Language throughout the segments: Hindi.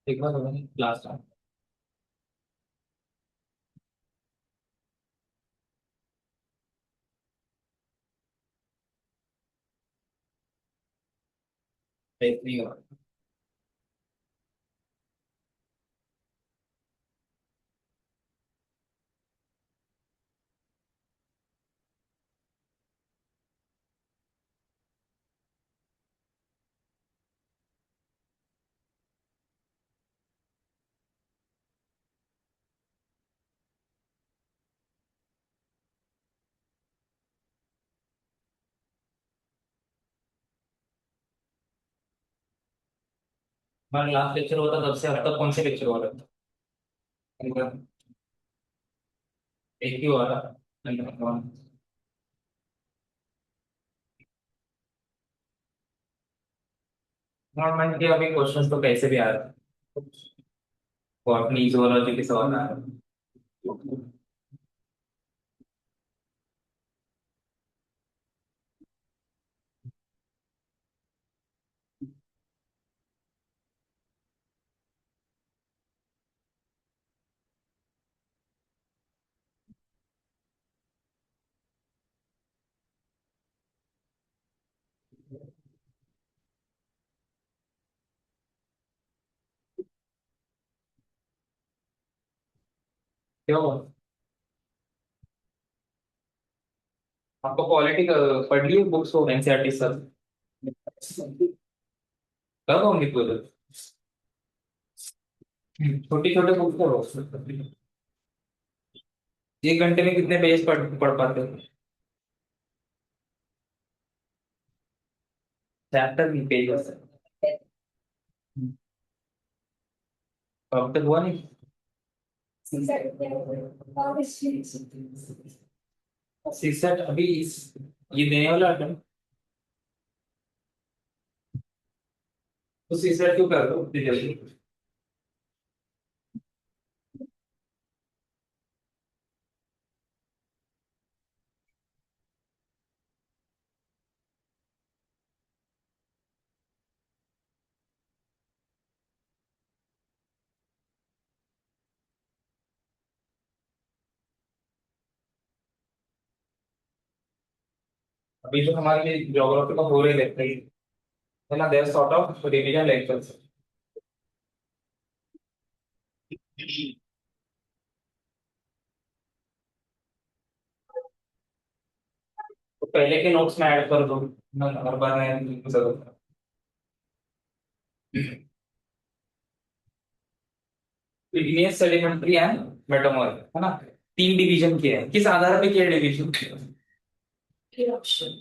एक बार होगा लास्ट टाइम। एक नहीं हुआ। हमारा लास्ट लेक्चर हुआ था तब से अब तक कौन से लेक्चर हुआ था? एक ही हुआ था। नॉर्मल के अभी क्वेश्चंस तो कैसे भी आ रहे हैं। बॉटनी zoology के सवाल आ रहे हैं। क्यों? आपको क्वालिटी पढ़ ली बुक्स हो एनसीईआरटी सर? कब होंगी पूरे? छोटी छोटे बुक्स पढ़ो। एक घंटे में कितने पेज पढ़ पाते हो? चैप्टर की पेज? अब तक हुआ नहीं। सीसेट अभी ये देने वाला है। तो सीसेट क्यों कर रहे हो इतनी जल्दी? अभी जो हमारे ज्योग्राफी का हो रहे लेक्चर है ना, there sort of revision lectures. तो पहले के नोट्स में ऐड कर दो ना, हर बार मैं जरूरत। इग्नियस सेडिमेंट्री एंड मेटामॉर्फ है ना। तीन डिवीजन किए हैं, किस आधार पे किए division? Eruption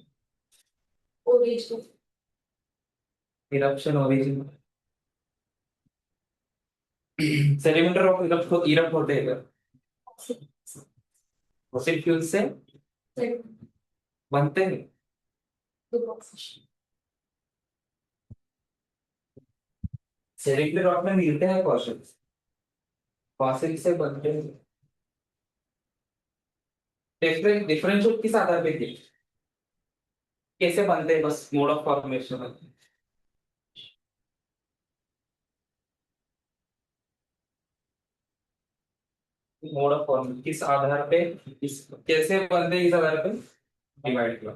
origin. Eruption origin. Sedimentary of erupt होते हैं फॉसिल फ्यूल से बनते हैं। सेडिमेंटर रॉक में मिलते हैं फॉसिल, फॉसिल से बनते हैं। डिफरेंशियल किस आधार पे किए, कैसे बनते हैं, बस mode of formation. Mode of formation किस आधार पे, इस कैसे बनते हैं, इस आधार पे डिवाइड किया।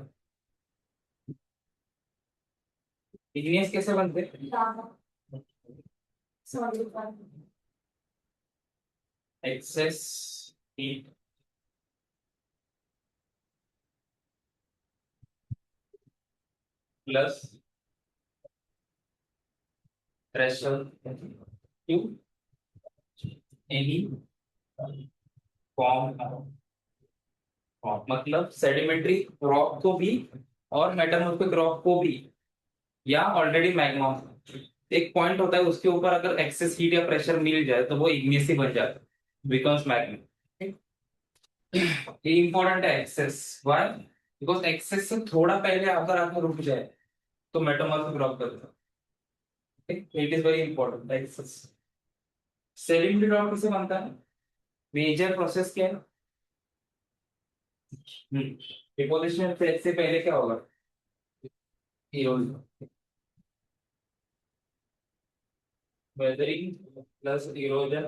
इग्नियस कैसे बनते हैं? Excess heat plus pressure Q any form. मतलब सेडिमेंट्री रॉक को भी और मेटामॉर्फिक रॉक को भी, या ऑलरेडी मैग्मा, एक पॉइंट होता है उसके ऊपर अगर एक्सेस हीट या प्रेशर मिल जाए तो वो इग्नियस ही बन जाता है, बिकम्स मैग्मा। ये इंपॉर्टेंट है एक्सेस। व्हाई? बिकॉज एक्सेस से थोड़ा पहले अगर आपको रुक जाए तो मेटामॉर्फिक रॉक करता है। It is very important access. Sedimentary rock किसे बनता है? मेजर प्रोसेस क्या है? डिपोजिशन फेज से पहले क्या होगा? Erosion. Weathering plus erosion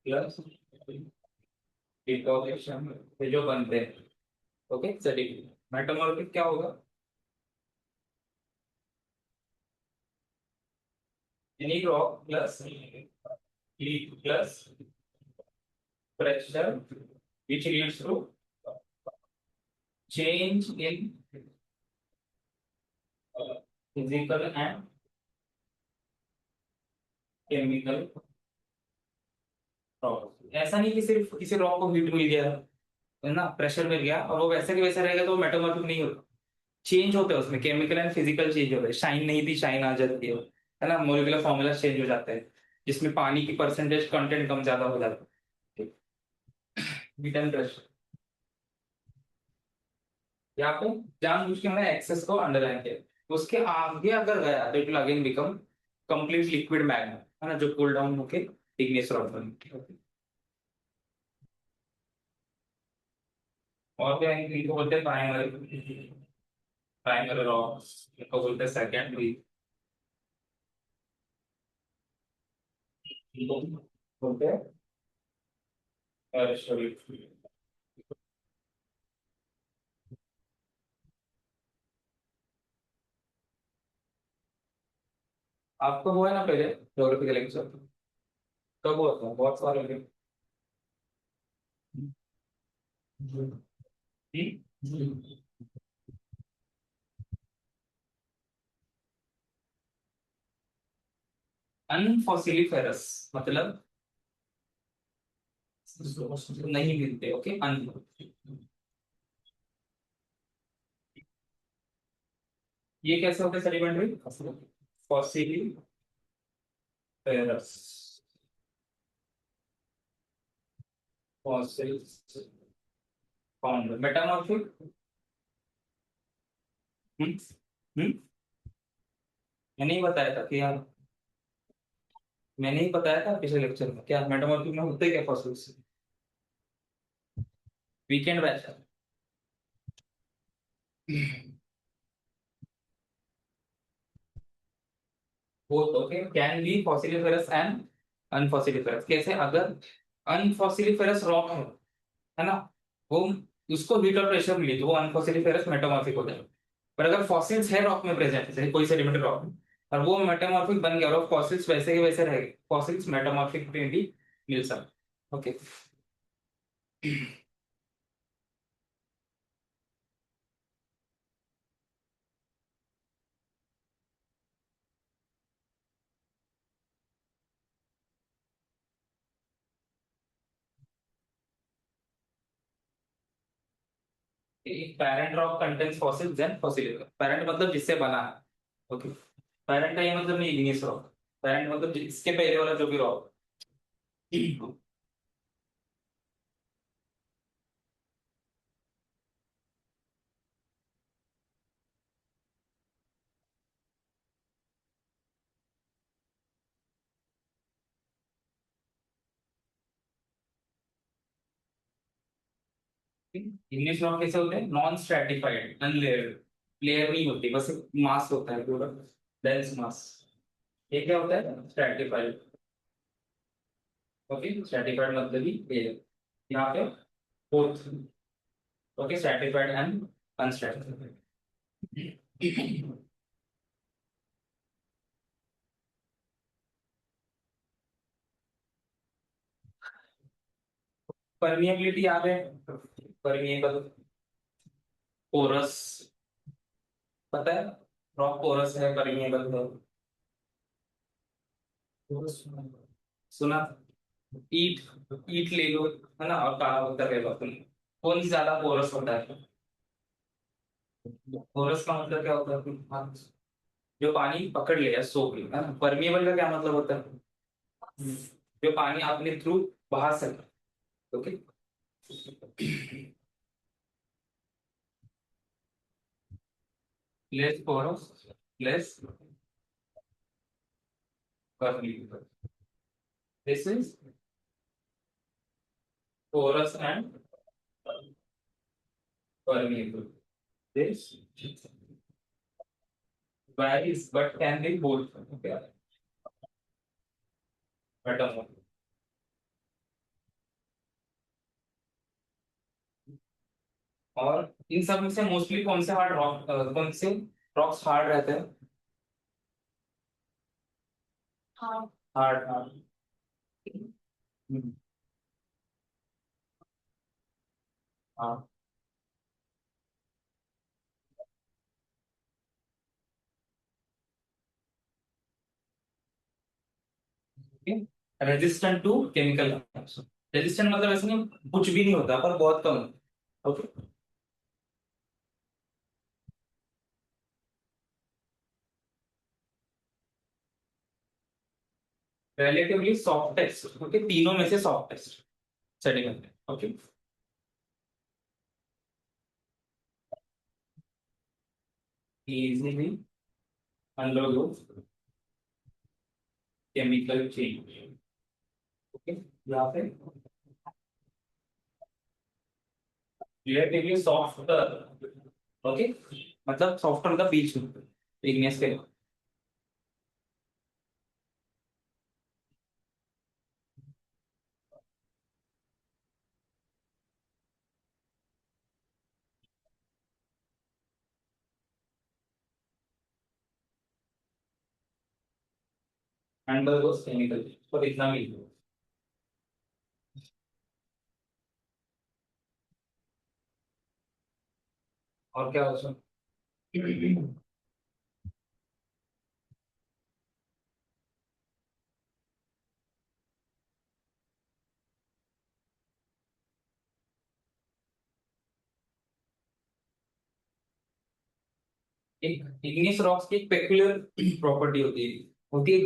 plus distortion, ये जो बनते हैं, ओके सेडिमेंट। मेटामॉर्फिक क्या होगा? Any rock plus heat plus pressure which leads to change in physical and chemical properties। ऐसा नहीं कि सिर्फ किसी रॉक को हीट मिल गया है ना, प्रेशर मिल गया और वो वैसे के वैसा रहेगा तो मेटामॉर्फिक नहीं होगा। चेंज होता है उसमें, केमिकल एंड फिजिकल चेंज होता है। शाइन नहीं थी, शाइन आ जाती है ना। मोलिकुलर फॉर्मूला चेंज हो जाता है, जिसमें पानी की परसेंटेज कंटेंट कम ज्यादा हो जाता है। हीट एंड प्रेशर, यहाँ पे जानबूझ के मैंने एक्सेस को अंडरलाइन किया। उसके आगे अगर गया तो it will again become complete liquid magma, है ना, जो कूल डाउन होके इग्निस रॉक बनेगी। और क्या है, इनको बोलते हैं प्राइमरी, प्राइमरी रॉक्स, इनको बोलते हैं सेकेंडरी, इनको बोलते हैं टर्शियरी। आपको वो है ना पहले ज्योग्राफी का लेक्चर, कब हुआ था? बहुत सारे दिन। अनफॉसिलिफेरस मतलब नहीं मिलते, ओके। अन, ये कैसे होते हैं sedimentary? Fossiliferous fossils found. Metamorphic, hmm hmm मैंने ही बताया था कि यार, मैंने ही बताया था पिछले लेक्चर में, क्या मेटामॉर्फिक में होते क्या फॉसिल्स? वीकेंड बैच है। Both, okay, can be fossiliferous and unfossiliferous. कैसे? अगर अनफॉसिलिफेरस रॉक है ना, वो, उसको हीट और प्रेशर मिली तो वो अनफॉसिलिफेरस मेटामॉर्फिक हो जाएगा। पर अगर फॉसिल्स है रॉक में प्रेजेंट, जैसे कोई सेडिमेंट्री रॉक में, और वो मेटामॉर्फिक बन गया और फॉसिल्स वैसे के वैसे रह गए, फॉसिल्स मेटामॉर्फिक में भी मिल सकते, okay. Parent rock contains fossils then fossiliferous. Parent मतलब जिससे बना है, ओके। पैरेंट का ये मतलब नहीं इग्नियस रॉक, पैरेंट मतलब इसके पहले वाला जो भी रॉक। इंग्लिश रॉक कैसे होते हैं? नॉन स्ट्रेटिफाइड, अनलेयर्ड, लेयर नहीं होती, बस मास होता है पूरा, डेंस मास। ये क्या होता है? Stratified, okay. स्ट्रेटिफाइड मतलब ही ये है। यहाँ पे both, okay, stratified and unstratified. Permeability याद है? परमिएबल, पोरस, पता है? रॉक पोरस है, परमिएबल है। सुना? ईट, ईट ले लो, है ना, और काला पत्थर ले लो तुम, कौन सी ज्यादा पोरस होता है? पोरस का मतलब क्या होता है? जो पानी पकड़ लिया, सोख लिया, है ना। परमिएबल का क्या मतलब होता है? जो पानी अपने थ्रू बहा सके, okay. Less porous, less permeable, this is porous and permeable, this varies but can be both, okay। Metal. और इन सब में से मोस्टली कौन से हार्ड रॉक, कौन से रॉक्स हार्ड रहते हैं? Hard hard. हाँ। Resistant to chemical. रेजिस्टेंट मतलब ऐसे नहीं कुछ भी नहीं होता पर बहुत कम। ओके। रिलेटिवली सॉफ्टेस्ट, ओके, तीनों में से softest sediment. Okay. Easily undergo chemical change. Okay. यहाँ पे रिलेटिवली सॉफ्ट। ओके। मतलब सॉफ्ट मतलब बीच में इग्नियस के। अंडरगो केमिकल पर इतना भी नहीं। और क्या हो सकता? एक इग्नियस रॉक्स की एक पेक्युलर प्रॉपर्टी होती है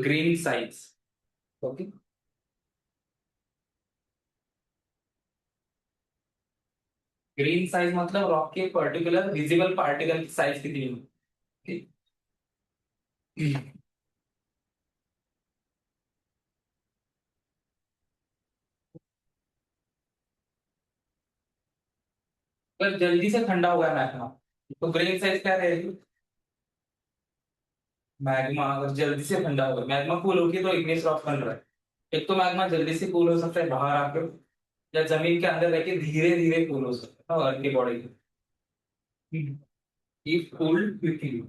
grain size. Okay. Grain size मतलब रॉक के पर्टिकुलर विजिबल पार्टिकल की साइज कितनी होती है। अगर जल्दी से ठंडा हुआ है मैग्मा तो ग्रेन साइज क्या रहेगी? मैग्मा अगर जल्दी से ठंडा हुआ है, मैग्मा कूल होगी तो इग्नियस रॉक बन रहा है। एक तो मैग्मा जल्दी से कूल हो सकता है बाहर आके, या जमीन के अंदर रह के धीरे धीरे कूल हो सकता है अर्थ की बॉडी की। If cooled quickly.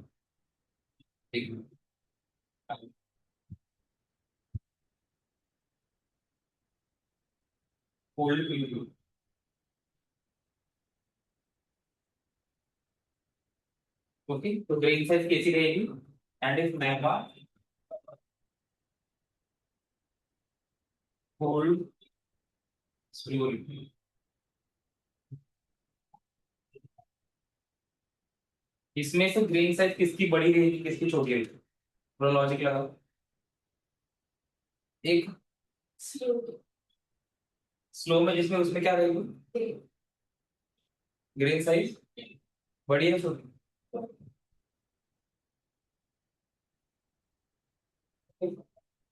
Cold quickly. Okay, तो ग्रेन साइज कैसी रहेगी? And if magma cold slowly. इसमें से ग्रेन साइज किसकी बड़ी रहेगी किसकी छोटी रहेगी? थोड़ा लॉजिक लगाओ। एक स्लो में जिसमें उसमें क्या रहेगी? ग्रेन साइज बड़ी है छोटी?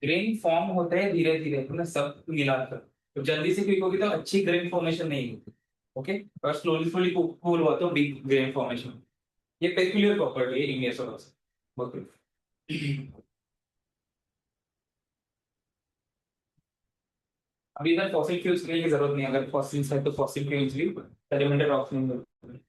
ग्रेन फॉर्म होता है धीरे धीरे मतलब सब मिलाकर। तो जल्दी से क्विक होगी तो अच्छी ग्रेन फॉर्मेशन नहीं होगी। ओके। और स्लोली स्लोली कूल हुआ तो बिग ग्रेन फॉर्मेशन। ये पेक्युलियर प्रॉपर्टी है इग्नियस रॉक्स। ओके। अभी इधर फॉसिल फ्यूल्स की जरूरत नहीं है, अगर फॉसिल्स है तो फॉसिल फ्यूल्स भी सेडिमेंटेड रॉक्स में मिलते हैं।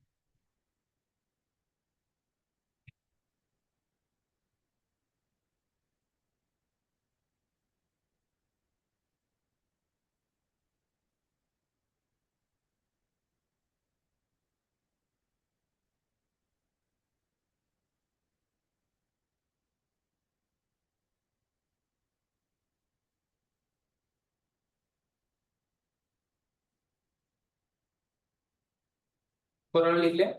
पूरा लिख लिया।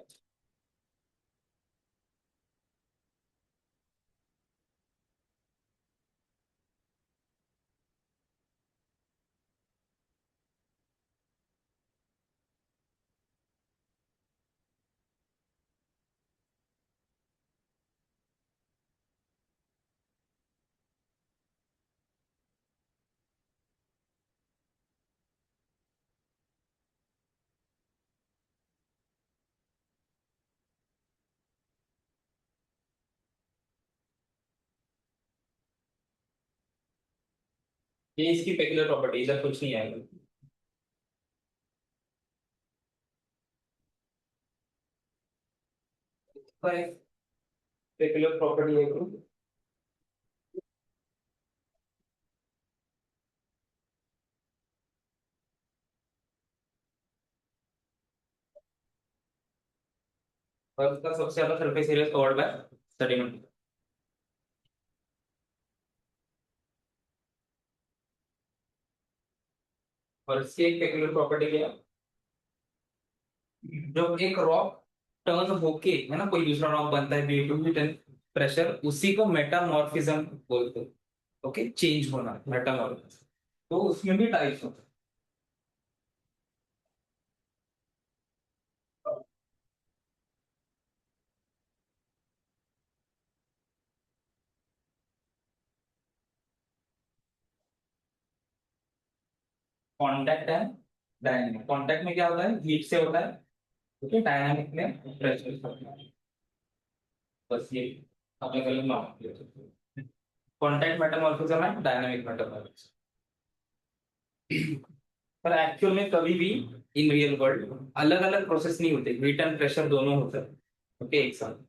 ये इसकी पेक्युलर प्रॉपर्टी, इधर कुछ नहीं आएगा। पेक्युलर प्रॉपर्टी है तो अर्थ का सबसे ज्यादा surface area covered by sediment. और इसकी एक पेक्युलर प्रॉपर्टी क्या है? जब एक रॉक टर्न होके, है ना, कोई दूसरा रॉक बनता है due to heat and pressure, उसी को मेटामॉर्फिज्म बोलते हैं। ओके, चेंज होना, मेटामॉर्फिज्म। तो उसमें भी टाइप्स होते हैं। कॉन्टैक्ट है, डायनेमिक। कॉन्टैक्ट में क्या होता है, हीट से होता है। ओके, डायनामिक में प्रेशर से होता है। बस ये अलग अलग नाम। कॉन्टैक्ट मेटामॉर्फिज्म है, डायनामिक मेटामॉर्फिज्म। पर एक्चुअल में कभी भी इन रियल वर्ल्ड अलग अलग प्रोसेस नहीं होते, हीट एंड प्रेशर दोनों होते हैं। ओके, एक साथ।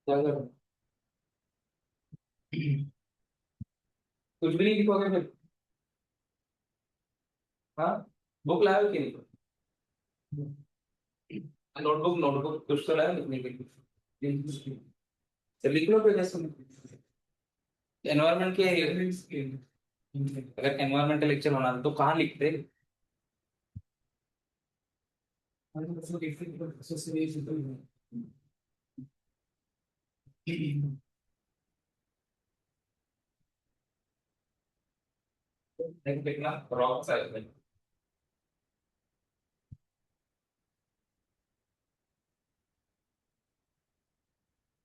क्या करूं? कुछ भी नहीं लिखोगे फिर? हाँ, बुक लाए हो कि नहीं? नोटबुक, नोटबुक कुछ तो लाए लिखने के लिए। तो लिख लो फिर जैसे एनवायरमेंट के। अगर एनवायरमेंटल लेक्चर होना तो कहाँ लिखते? लिखना रॉक साइड।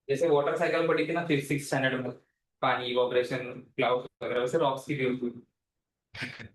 जैसे वाटर साइकिल पढ़ी थी ना फिर सिक्स स्टैंडर्ड में, पानी इवोपरेशन, क्लाउड वगैरह, वैसे रॉक्स की भी होती है।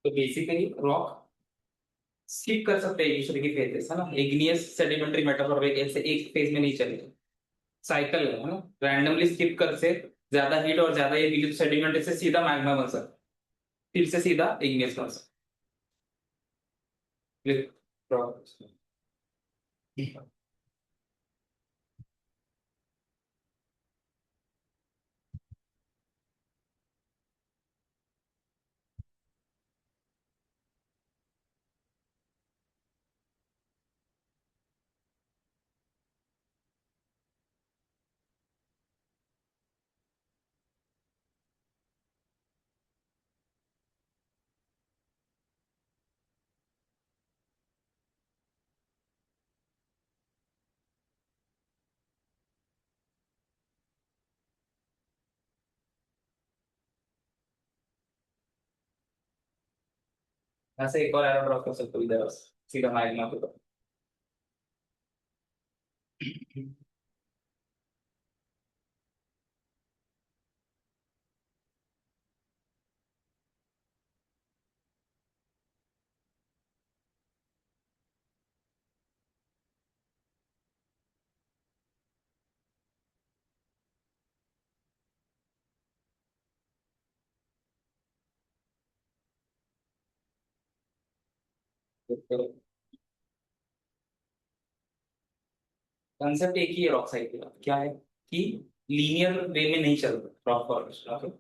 तो बेसिकली रॉक स्किप कर सकते हैं एक दूसरे की फेजेस, है ना। इग्नियस सेडिमेंट्री मेटाफर ऐसे एक फेज में नहीं चलेगा, साइकिल है ना। रैंडमली स्किप कर से ज्यादा हीट और ज्यादा ये मिली सेडिमेंट से सीधा मैग्मा बन सकता, फिर से सीधा इग्नियस बन सकता। ऐसे एक और एरो ड्रॉ कर सकते हो इधर सीधा मैग्मा के ऊपर। कंसेप्ट एक ही है रॉक साइकिल का, क्या है कि लीनियर वे में नहीं चलता रॉक फॉर्मेशन।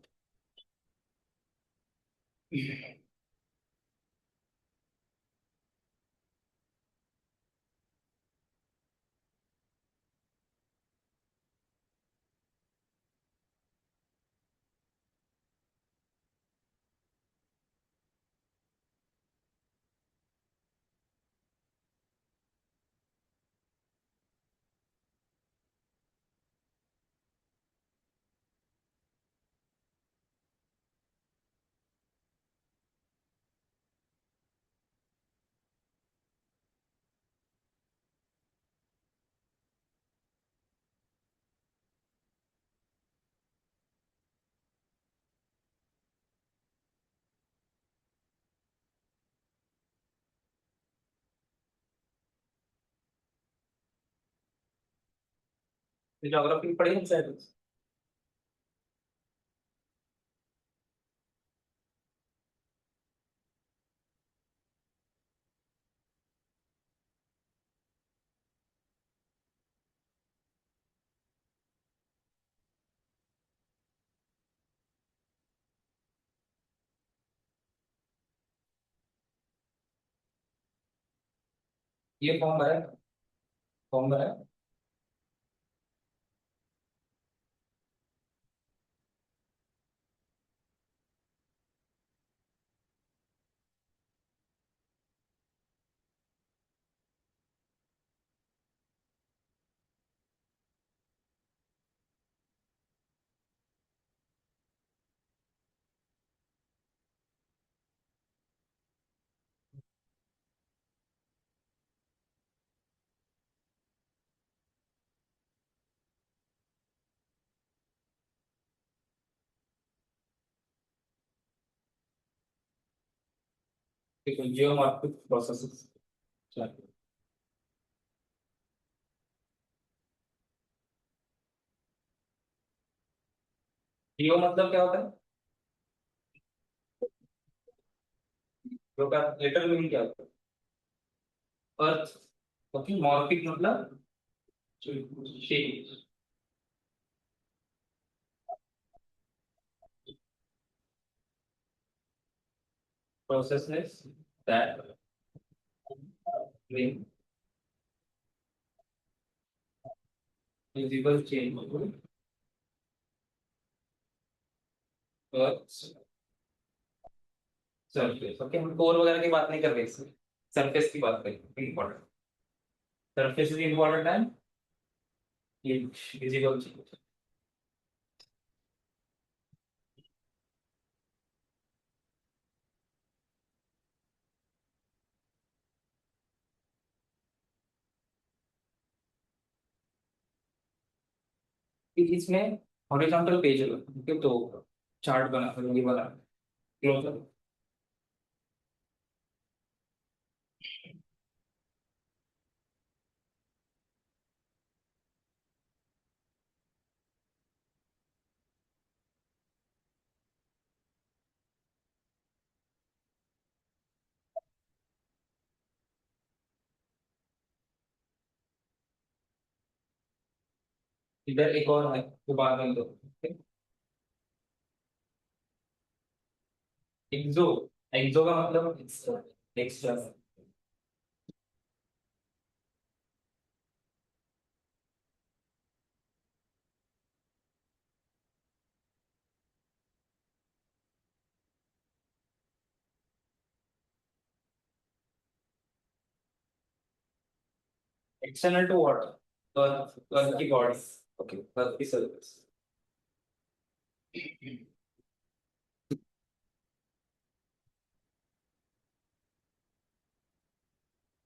ज्योग्राफी पढ़ी शायद। ये फॉर्म है। Geomorphic processes. जियो मतलब क्या होता है? जो का लिटरल मीनिंग क्या होता है? अर्थ। ओके, मॉर्फिक मतलब shape. Processes that bring visible change to Earth's surface। Okay, हम कोर वगैरह की बात नहीं कर रहे इसमें, सरफेस की बात करें। इंपॉर्टेंट सरफेस इज इंपॉर्टेंट है, विजिबल चेंज। इसमें हॉरिजॉन्टल पेज है, ओके, तो चार्ट बना ये बना क्लोजर। इधर एक और है तो बाद में दो। एक्सो, एक्सो का मतलब extra. External to what? Curve की बॉडी। ओके, कर्व की सर्फेस।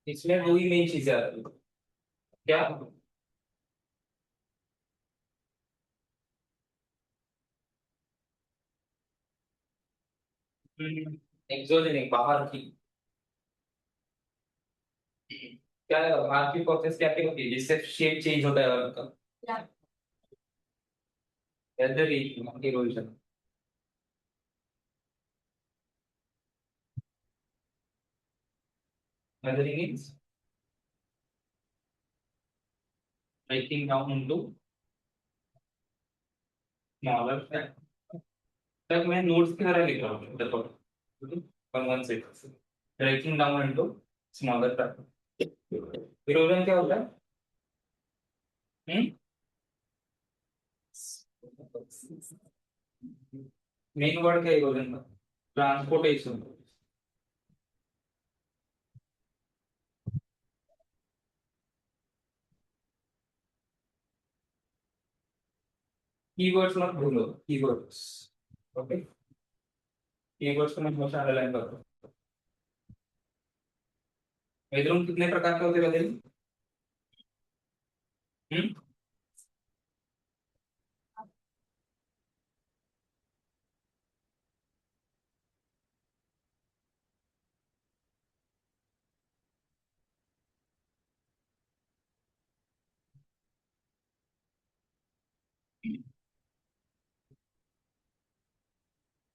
इसमें वही मेन चीजें आती है क्या? एक्सोजेनिक, बाहर की। क्या बाहर की प्रोसेस क्या क्या होती है जिससे शेप चेंज होता है उनका? Weather erosion. Weathering is breaking down into smaller. तक मैं नोट्स की तरह लिख रहा हूँ देखो, one one six, breaking down into smaller packet. Erosion क्या होता है? मेन वर्ड क्या है इरोजन का? ट्रांसपोर्टेशन। कीवर्ड्स मत भूलो, कीवर्ड्स। ओके, कीवर्ड्स को मैं हमेशा अंडरलाइन करो। वेदरूम कितने प्रकार के होते हैं वेदरिंग? हम्म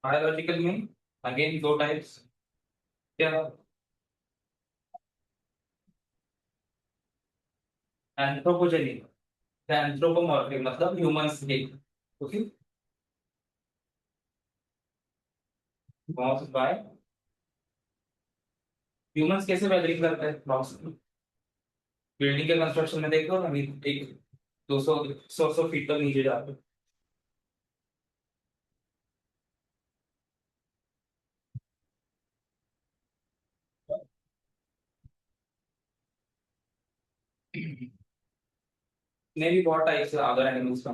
बायोलॉजिकल में अगेन दो टाइप्स। क्या? एंथ्रोपोजेनिक, एंथ्रोपोमॉर्फिक मतलब ह्यूमंस के। Okay, caused by humans. कैसे वेदरिंग करते हैं क्रॉस? बिल्डिंग के कंस्ट्रक्शन में देखो अभी, एक 200 100 फीट तक नीचे जाते हैं। ने भी बहुत टाइप्स है अदर एनिमल्स का।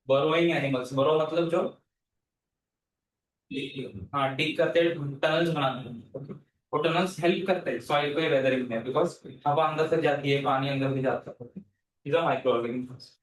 बरोइंग एनिमल्स, बरो मतलब जो, हाँ डिग करते हैं, टनल्स बनाते हैं। Okay? वो टनल्स हेल्प करते हैं सॉइल को वेदरिंग में, बिकॉज हवा अंदर से जाती है, पानी अंदर भी जाता है। these are microorganisms.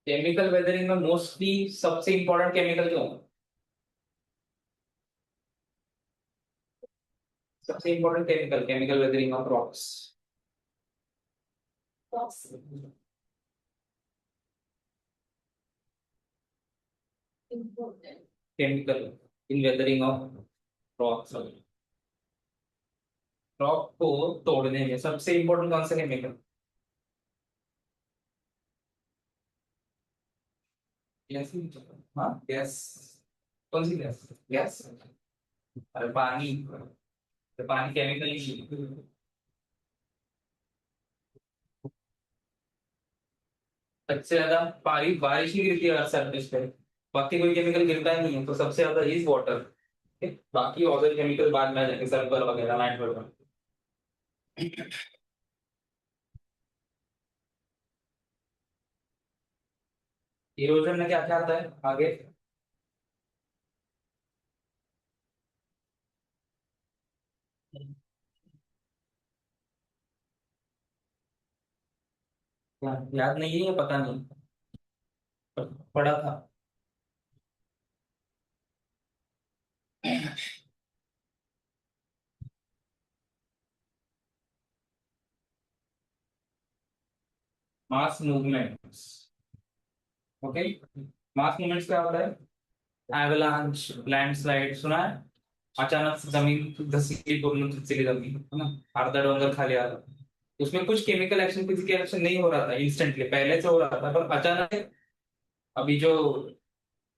Chemical weathering में मोस्टली सबसे इंपॉर्टेंट केमिकल जो है, सबसे important chemical, chemical weathering of rocks. Chemical in weathering of rocks, rock को तोड़ने में सबसे इंपॉर्टेंट कौन सा केमिकल? गैस। हाँ गैस। कौन सी गैस? गैस। अरे पानी, तो पानी केमिकल ही। सबसे ज्यादा पानी बारिश ही गिरती है सरफेस पे, बाकी कोई केमिकल गिरता ही नहीं है, तो सबसे ज्यादा इज वाटर। बाकी अदर केमिकल बाद में आ जाएंगे, सल्फर वगैरह, नाइट्रोजन। इरोजन में क्या क्या आता है आगे? याद नहीं है, पता नहीं, पढ़ा था। मास मूवमेंट्स। ओके। मास मूवमेंट्स क्या होता है? एवलांच, लैंडस्लाइड सुना है? अचानक से जमीन धसीली, पूर्ण धसीली जमीन, है ना? अर्धा डोंगर खाली आ रहा, उसमें कुछ केमिकल एक्शन, फिजिकल एक्शन नहीं हो रहा था इंस्टेंटली, पहले से हो रहा था, पर अचानक से अभी जो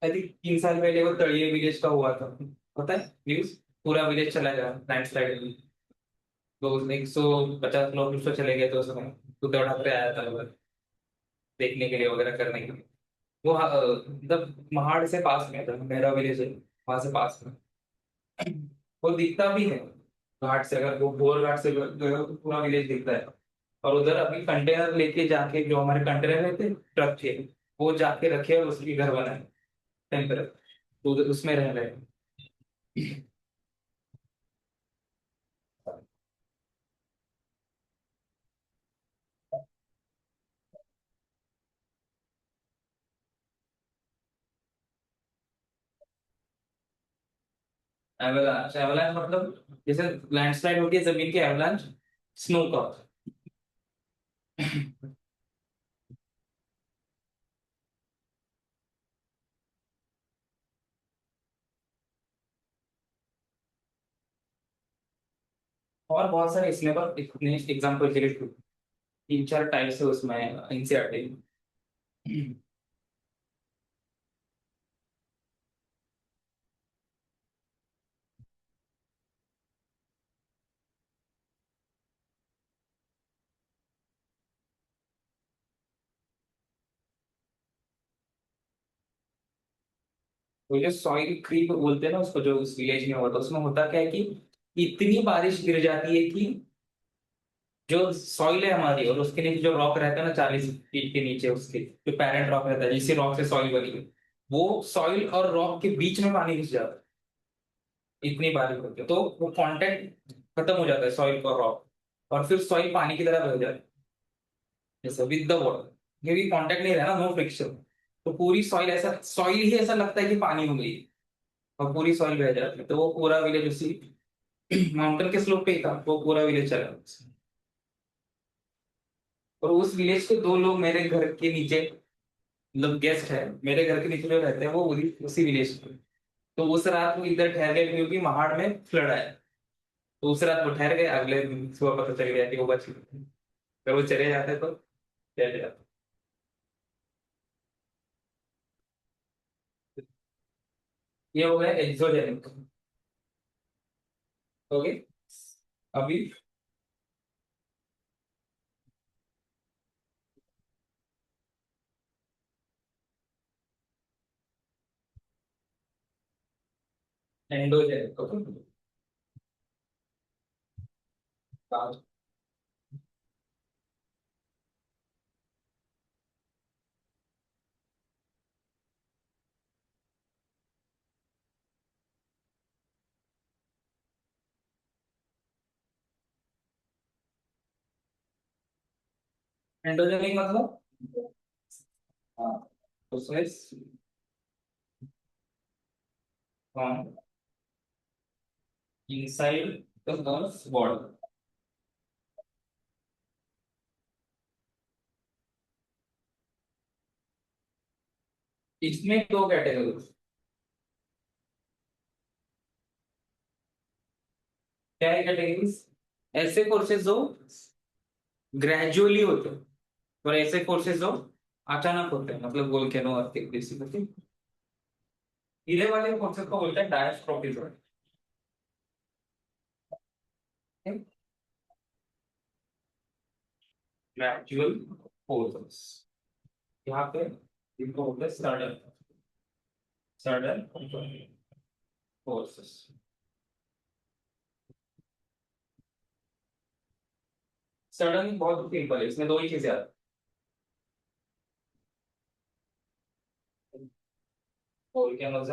आई थिंक 3 साल पहले वो तड़िये विलेज का हुआ था, पता है न्यूज? पूरा विलेज चला गया लैंडस्लाइड में। तो 150 लोग उसको चले गए थे उस समय। उद्धव ठाकरे आया था उधर देखने के लिए, वगैरह करने के लिए। वो मतलब महाड़ से पास में था, मेरा विलेज है वहां से पास में। वो दिखता भी है घाट से, अगर वो गोर घाट से गए हो तो पूरा विलेज दिखता है। और उधर अभी कंटेनर लेके जाके, जो हमारे कंटेनर रहते ट्रक थे, वो जाके रखे और उसकी घर बनाए टेम्पररी, तो उसमें रह रहे हैं। एवलांच, एवलांच मतलब जैसे लैंडस्लाइड होती है जमीन की, एवलांच स्नो का होता है। और बहुत सारे इसमें, पर इतने एग्जाम्पल के लिए 3-4 टाइप्स है उसमें एनसीईआरटी। वो जो सॉइल क्रीप बोलते हैं ना उसको, जो उस विलेज में होता है, उसमें होता क्या है कि इतनी बारिश गिर जाती है कि जो सॉइल है हमारी और उसके नीचे जो रॉक रहता है ना, 40 फीट के नीचे उसके जो पेरेंट रॉक रहता है, जिससे रॉक से सॉइल बनी है, वो सॉइल और रॉक के बीच में पानी घुस जाता है, इतनी बारिश होती है तो वो कांटेक्ट खत्म हो जाता है सॉइल और रॉक, और फिर सॉइल पानी की तरह बह जाता है, जैसे विद द वाटर, क्योंकि कांटेक्ट नहीं रहा ना, नो फ्रिक्शन। तो पूरी सॉइल ऐसा, सॉइल ही ऐसा लगता है कि पानी हो गई, और पूरी सॉइल बह जाती है, तो वो पूरा विलेज उसी माउंटेन के स्लोप पे ही था, वो पूरा विलेज चला। और उस विलेज के 2 लोग मेरे घर के नीचे, मतलब गेस्ट है मेरे घर के नीचे जो रहते हैं, वो उसी विलेज के। तो उस रात वो इधर ठहर गए क्योंकि पहाड़ में फ्लड आया। तो उस रात वो ठहर गए, अगले दिन सुबह पता चल गया कि वो बच गए। अगर वो चले जाते तो क्या जाता। ये हो गया एक्सोजेनिक। ओके। अभी एंडोजेनिक। ओके। एंडोजेनिक मतलब हाँ, उसमें इनसाइड द बॉडी। इसमें 2 कैटेगरी। क्या है कैटेगरीज? ऐसे कोर्सेज जो ग्रेजुअली होते हैं, और ऐसे कोर्सेज जो अचानक होते हैं, मतलब वोल्केनो अर्थक्वेक बेसिकली। गीले वाले कॉन्सेप्ट को बोलते हैं डायस्ट्रोफिज्म। ग्रेजुअल फोर्सेस, यहाँ पे इनको बोलते हैं सडन, सडन फोर्सेस। सडन बहुत सिंपल है, इसमें 2 ही चीजें आती हैं। वोल्केनोज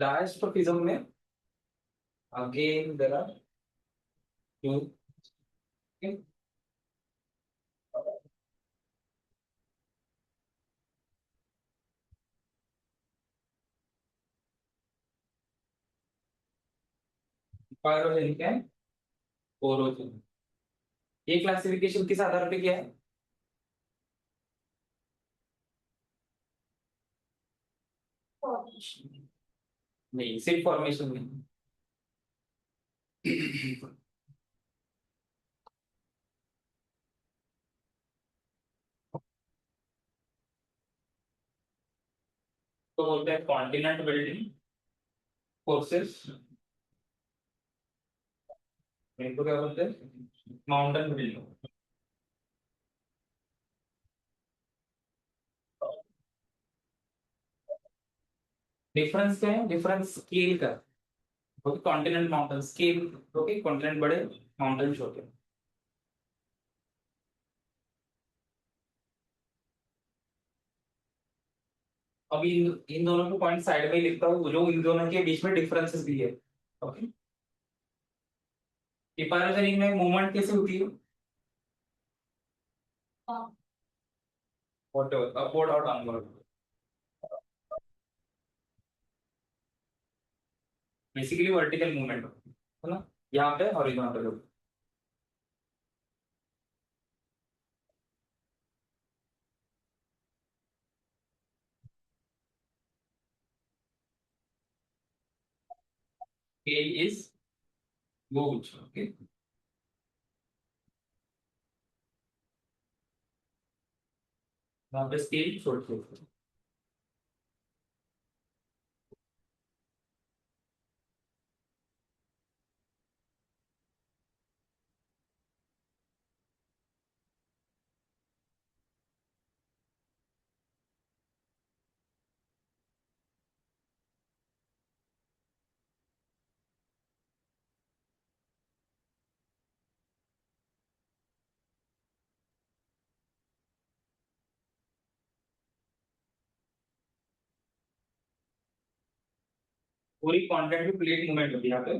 डायस्ट्रोफिज्म में Again, there are two. Okay. Pyrogenic है, ओरोजेनिक। ये क्लासिफिकेशन किस आधार पे किया है? नहीं, सिर्फ फॉर्मेशन में। तो बोलते हैं कॉन्टिनेंट बिल्डिंग फोर्सेस। इनको क्या बोलते हैं? Mountain building. डिफरेंस क्या है? डिफरेंस स्केल का। Okay, continent mountain scale. Okay, continent बड़े, माउंटेन छोटे। अभी इन दोनों को पॉइंट साइड में ही लिखता हूँ, जो इन दोनों के बीच में डिफरेंसेस भी है। ओके। इपारोजेनिक में मूवमेंट कैसे होती है? व्हाटएवर, अपवर्ड और डाउनवर्ड। बेसिकली वर्टिकल मूवमेंट है ना, यहाँ पे हॉरिजॉन्टल होती है। K is gauge। ओके, वहाँ पे स्केल छोटे होते हैं। पूरी कॉन्टिनेंटल प्लेट मूवमेंट होती है यहाँ पे।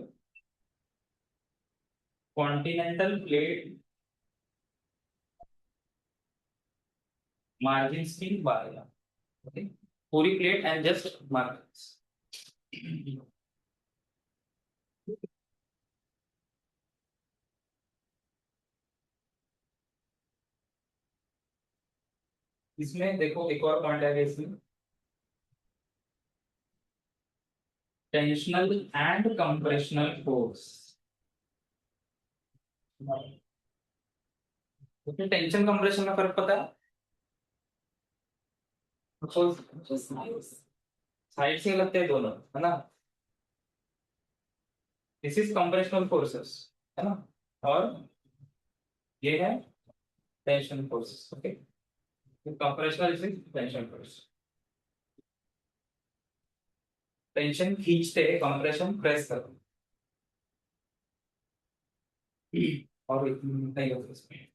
कॉन्टिनेंटल प्लेट मार्जिन की बात है। ओके, पूरी प्लेट एंड जस्ट मार्जिन। इसमें देखो एक और पॉइंट है इसमें, टेंशनल एंड कंप्रेशनल फोर्स। उसमें टेंशन कंप्रेशन में फर्क पता है? साइड से लगते हैं दोनों, है ना। दिस इज कंप्रेशनल फोर्सेस, है ना। और ये है tension forces. Okay, compressional is tension force. Tension खींचते, कंप्रेशन प्रेस करते। और नहीं होता इसमें।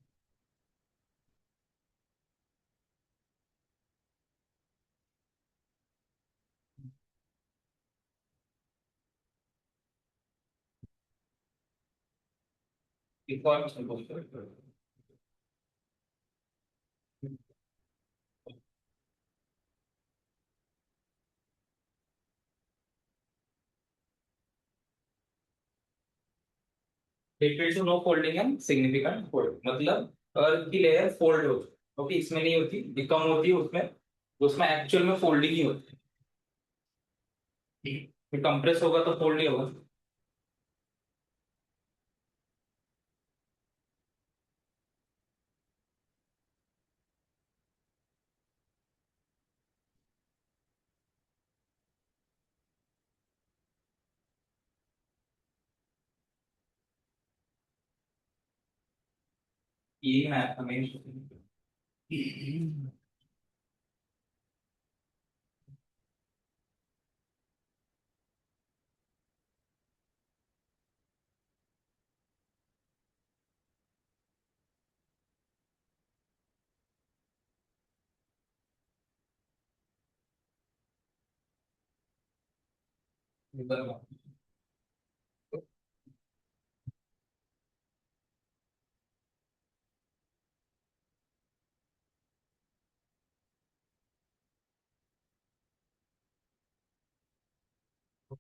Liquid no folding and significant fold, मतलब अर्थ की लेयर फोल्ड होती है। ओके, इसमें नहीं होती, ये कम होती है उसमें। उसमें एक्चुअल में फोल्डिंग ही होती है। कंप्रेस होगा तो फोल्ड नहीं होगा। ये मैथ हमें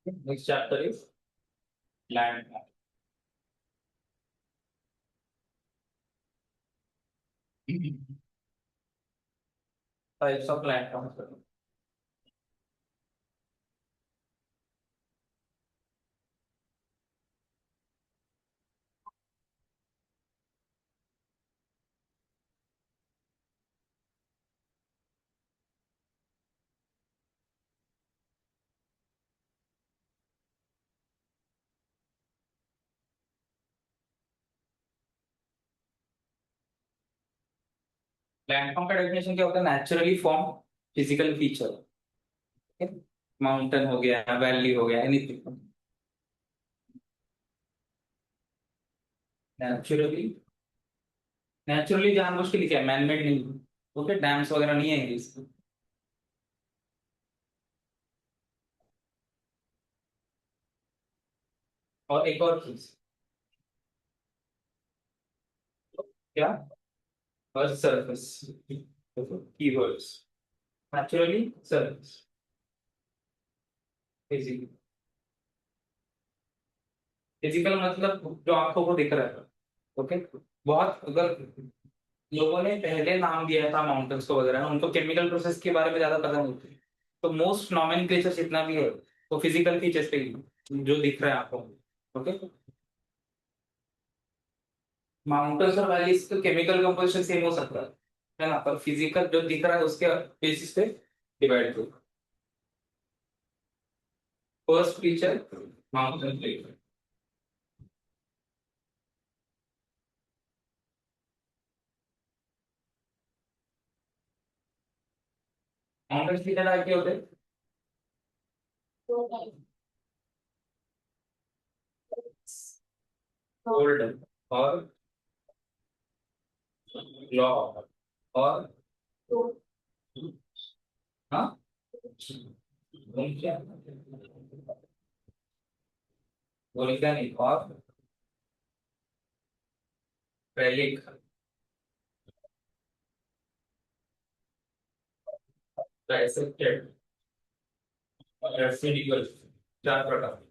Next chapter is land. Types of landforms. Landform का डेफिनेशन क्या होता है? Naturally form physical feature. Mountain हो गया, वैली हो गया, एनीथिंग नेचुरली। नेचुरली जानबूझ के लिखा है, मैनमेड नहीं। ओके, डैम्स वगैरह नहीं है इंग्लिश। और एक और चीज, क्या? और surface, keywords. Naturally, surface, physical. Physical मतलब जो आंखों को दिख रहा है। ओके। बहुत अगर लोगों ने पहले नाम दिया था माउंटेन्स को वगैरह, उनको केमिकल प्रोसेस के बारे में ज्यादा पता नहीं थी। तो मोस्ट नॉमेनक्लेचर जितना भी है वो फिजिकल फीचर्स पे ही है, जो दिख रहा है आपको। ओके। माउंटेन्स और वैलीज का केमिकल कंपोजिशन सेम हो सकता है ना, पर फिजिकल जो दिख रहा है उसके बेसिस पे डिवाइड करो। First feature, mountain plate. Mountain plate type के होते हैं। गोल्ड और लॉ और, हाँ, क्या बोलेगा नहीं, और रेलिक, डाइसेक्टेड और रेसिड्यूअल, चार प्रकार।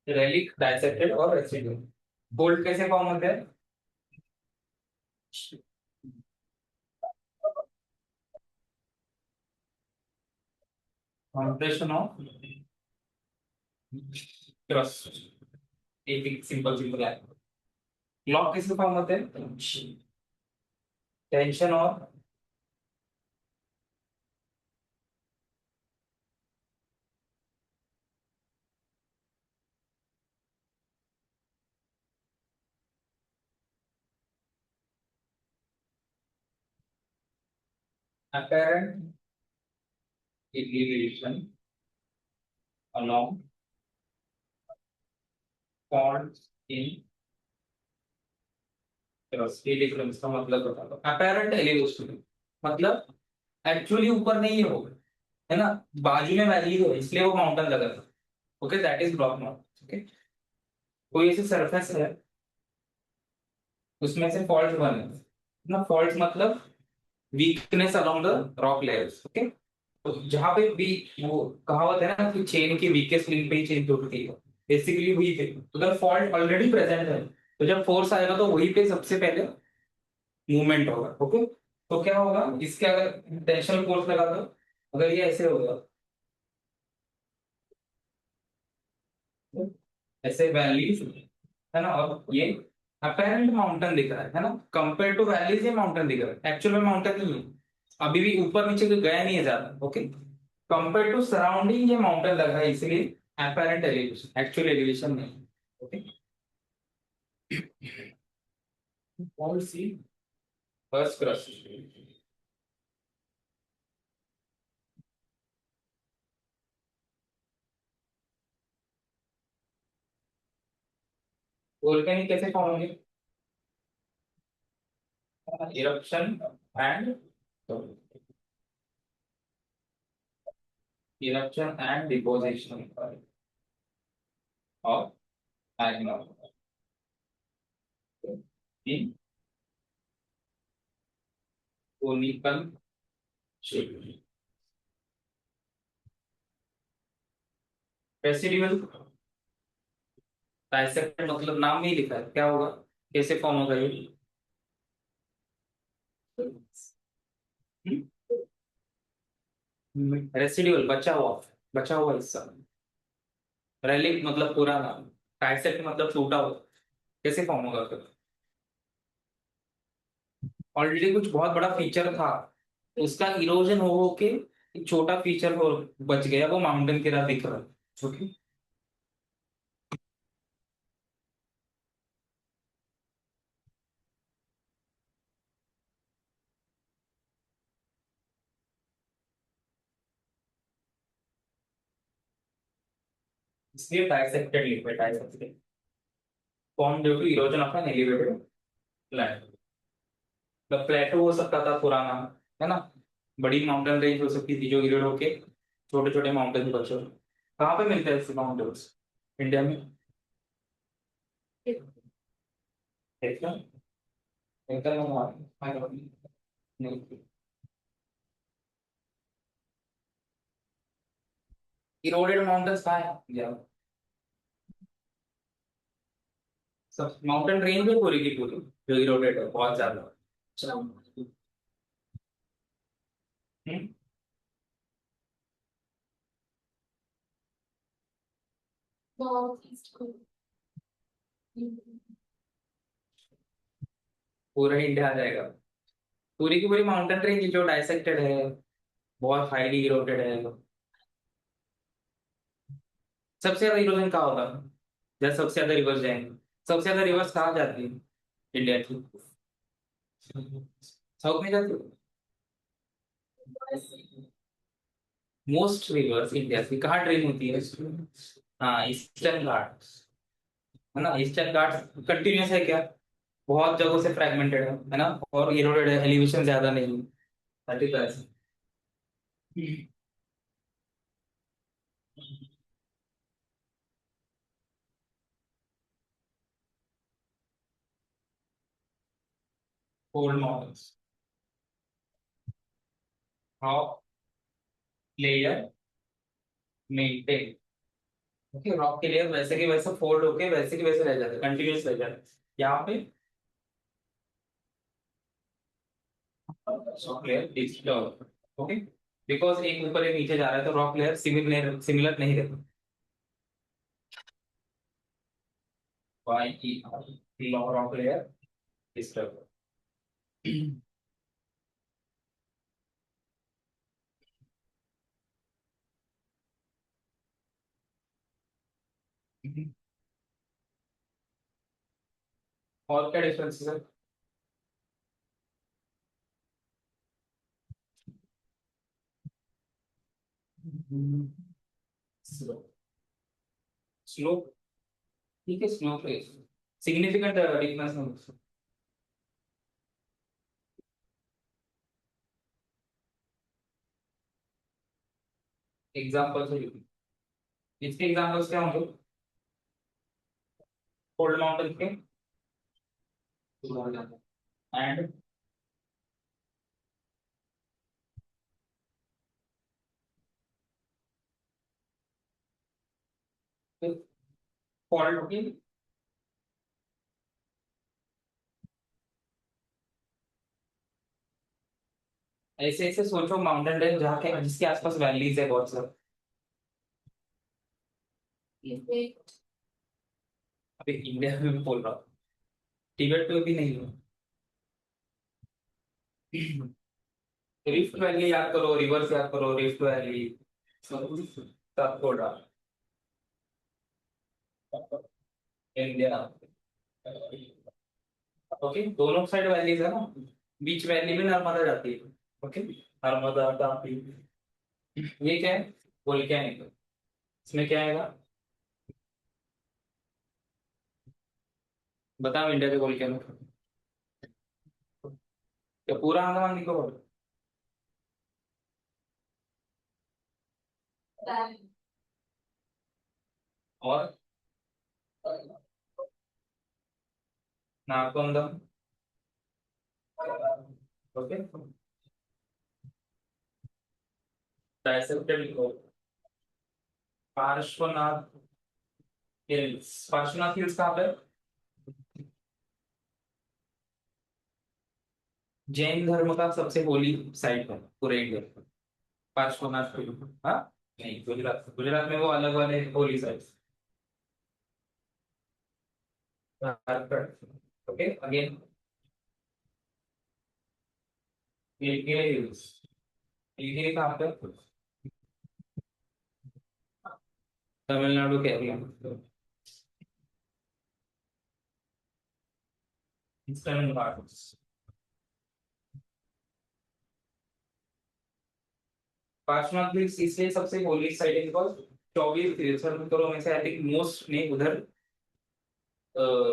रेलिक, डाइसेक्टेड और रेसिड्यूअल। गोल्ड कैसे फॉर्म होते हैं? Compression of crust. एक सिंपल सिंपल है। लॉक कैसे फॉर्म होते हैं? टेंशन और apparent elevation along faults in crust. ये डिफरेंस का मतलब बता दो। apparent elevation मतलब एक्चुअली ऊपर नहीं है वो, है ना, बाजू में वैली हो इसलिए वो माउंटेन लगा था। Okay, that is block mountain. Okay. कोई ऐसी सरफेस है उसमें से फॉल्ट बने ना, फॉल्ट मतलब weakness along the rock layers. Okay. तो जहां पे भी वो कहावत है ना कि चेन की वीकेस्ट लिंक पे ही चेन टूटती है, बेसिकली वही पे उधर फॉल्ट ऑलरेडी प्रेजेंट है। तो जब फोर्स आएगा तो वहीं पे सबसे पहले मूवमेंट होगा। ओके। तो क्या होगा इसके, अगर टेंशन फोर्स लगा दो, अगर ये ऐसे होगा, ऐसे वैलीज, है ना, और ये अपेरेंट माउंटेन दिख रहा है ना, कंपेयर टू वैलीज ये माउंटेन दिख रहा है, एक्चुअल में माउंटेन नहीं है। अभी भी ऊपर नीचे तो गया नहीं है ज्यादा। ओके। कंपेयर टू सराउंडिंग ये माउंटेन लग रहा है, इसलिए अपेरेंट एलिवेशन, एक्चुअल एलिवेशन नहीं। ओके। कौन सी? First crust. वोल्केनिक कैसे फॉर्म होंगे? Eruption and, eruption and deposition of magma in conical residual dissected मतलब नाम में ही लिखा है, क्या होगा, कैसे फॉर्म होगा ये? रेसिड्यूअल बचा हुआ हिस्सा। रेलिक मतलब पुराना। डाइसेक्ट मतलब टूटा हुआ। कैसे फॉर्म होगा फिर? ऑलरेडी कुछ बहुत बड़ा फीचर था, उसका इरोजन हो के एक छोटा फीचर हो बच गया, वो माउंटेन की तरह दिख रहा है। ओके। इसलिए डाइसेक्टेड लिखा है, dissected form due to erosion of an elevated land. मतलब प्लेटो हो सकता था पुराना, है ना, बड़ी माउंटेन रेंज हो सकती थी जो इरोड होके छोटे छोटे माउंटेन बचे। कहाँ पे मिलते हैं ऐसे माउंटेन्स इंडिया में? एकदम एकदम नहीं। इरोडेड माउंटेन्स कहाँ है इंडिया में? सब माउंटेन रेंज है पूरी की पूरी जो इरोडेड है बहुत ज्यादा। हम्म, पूरा इंडिया आ जाएगा। पूरी की पूरी माउंटेन रेंज जो डाइसेक्टेड है, बहुत हाईली इरोडेड है। सबसे ज्यादा इरोजन कहाँ होगा? जैसे सबसे ज्यादा रिवर्स जाएंगे, सबसे ज्यादा रिवर्स कहाँ जाती है इंडिया की? साउथ में जाती है। मोस्ट रिवर्स इंडिया की कहाँ ड्रेन होती है? हाँ, ईस्टर्न घाट, है ना। ईस्टर्न घाट कंटिन्यूस है क्या? बहुत जगहों से फ्रेगमेंटेड है ना, और इरोडेड है, एलिवेशन ज्यादा नहीं है। 30%। Cold mountains, how layer maintain. Okay, rock के लेयर वैसे के वैसे फोल्ड होके वैसे के वैसे रह जाते, कंटिन्यूस रह जाते यहाँ पे। Rock layer disturb. Okay, because एक ऊपर एक नीचे जा रहा है तो रॉक लेयर सिमिलर सिमिलर नहीं रहता। वाई की रॉक लेयर डिस्टर्ब। और क्या डिफरेंस है? स्लो, स्लो, ठीक है, slow phase significant difference. Example से इसके एग्जांपल्स क्या होंगे? कोल्ड माउंटेन के एंड फॉल्ट की। ऐसे ऐसे सोचो माउंटेन रेंज जहाँ के जिसके आसपास वैलीज है बहुत सारे। अभी इंडिया में भी बोल रहा हूँ, तिब्बत में भी नहीं है। रिफ्ट वैली याद करो, रिवर्स याद करो, rift valley, Satpura, India. Okay, दोनों साइड वैलीज है ना, बीच वैली में नर्मदा जाती है। ओके, नर्मदा तापी। ये क्या है? वोल्केनिक। इसमें क्या आएगा? बताओ इंडिया के वोल्केनो। क्या पूरा अंडमान निकोबार? और नागपंदम। ओके, डाइसेप्टेड लिखो। पार्श्वनाथ हिल्स, पार्श्वनाथ हिल्स कहाँ पे? जैन धर्म का सबसे होली साइट है पूरे इंडिया में, पार्श्वनाथ हिल। हाँ, नहीं, गुजरात, गुजरात में वो अलग वाले Holi site. Okay, again Nilgiri hills. Nilgiri कहाँ पे? तमिलनाडु, केरला। ईस्टर्न घाट्स। पार्श्वनाथ हिल्स इसलिए सबसे होली साइट है बिकॉज 24 तीर्थंकरों में से आई थिंक मोस्ट ने उधर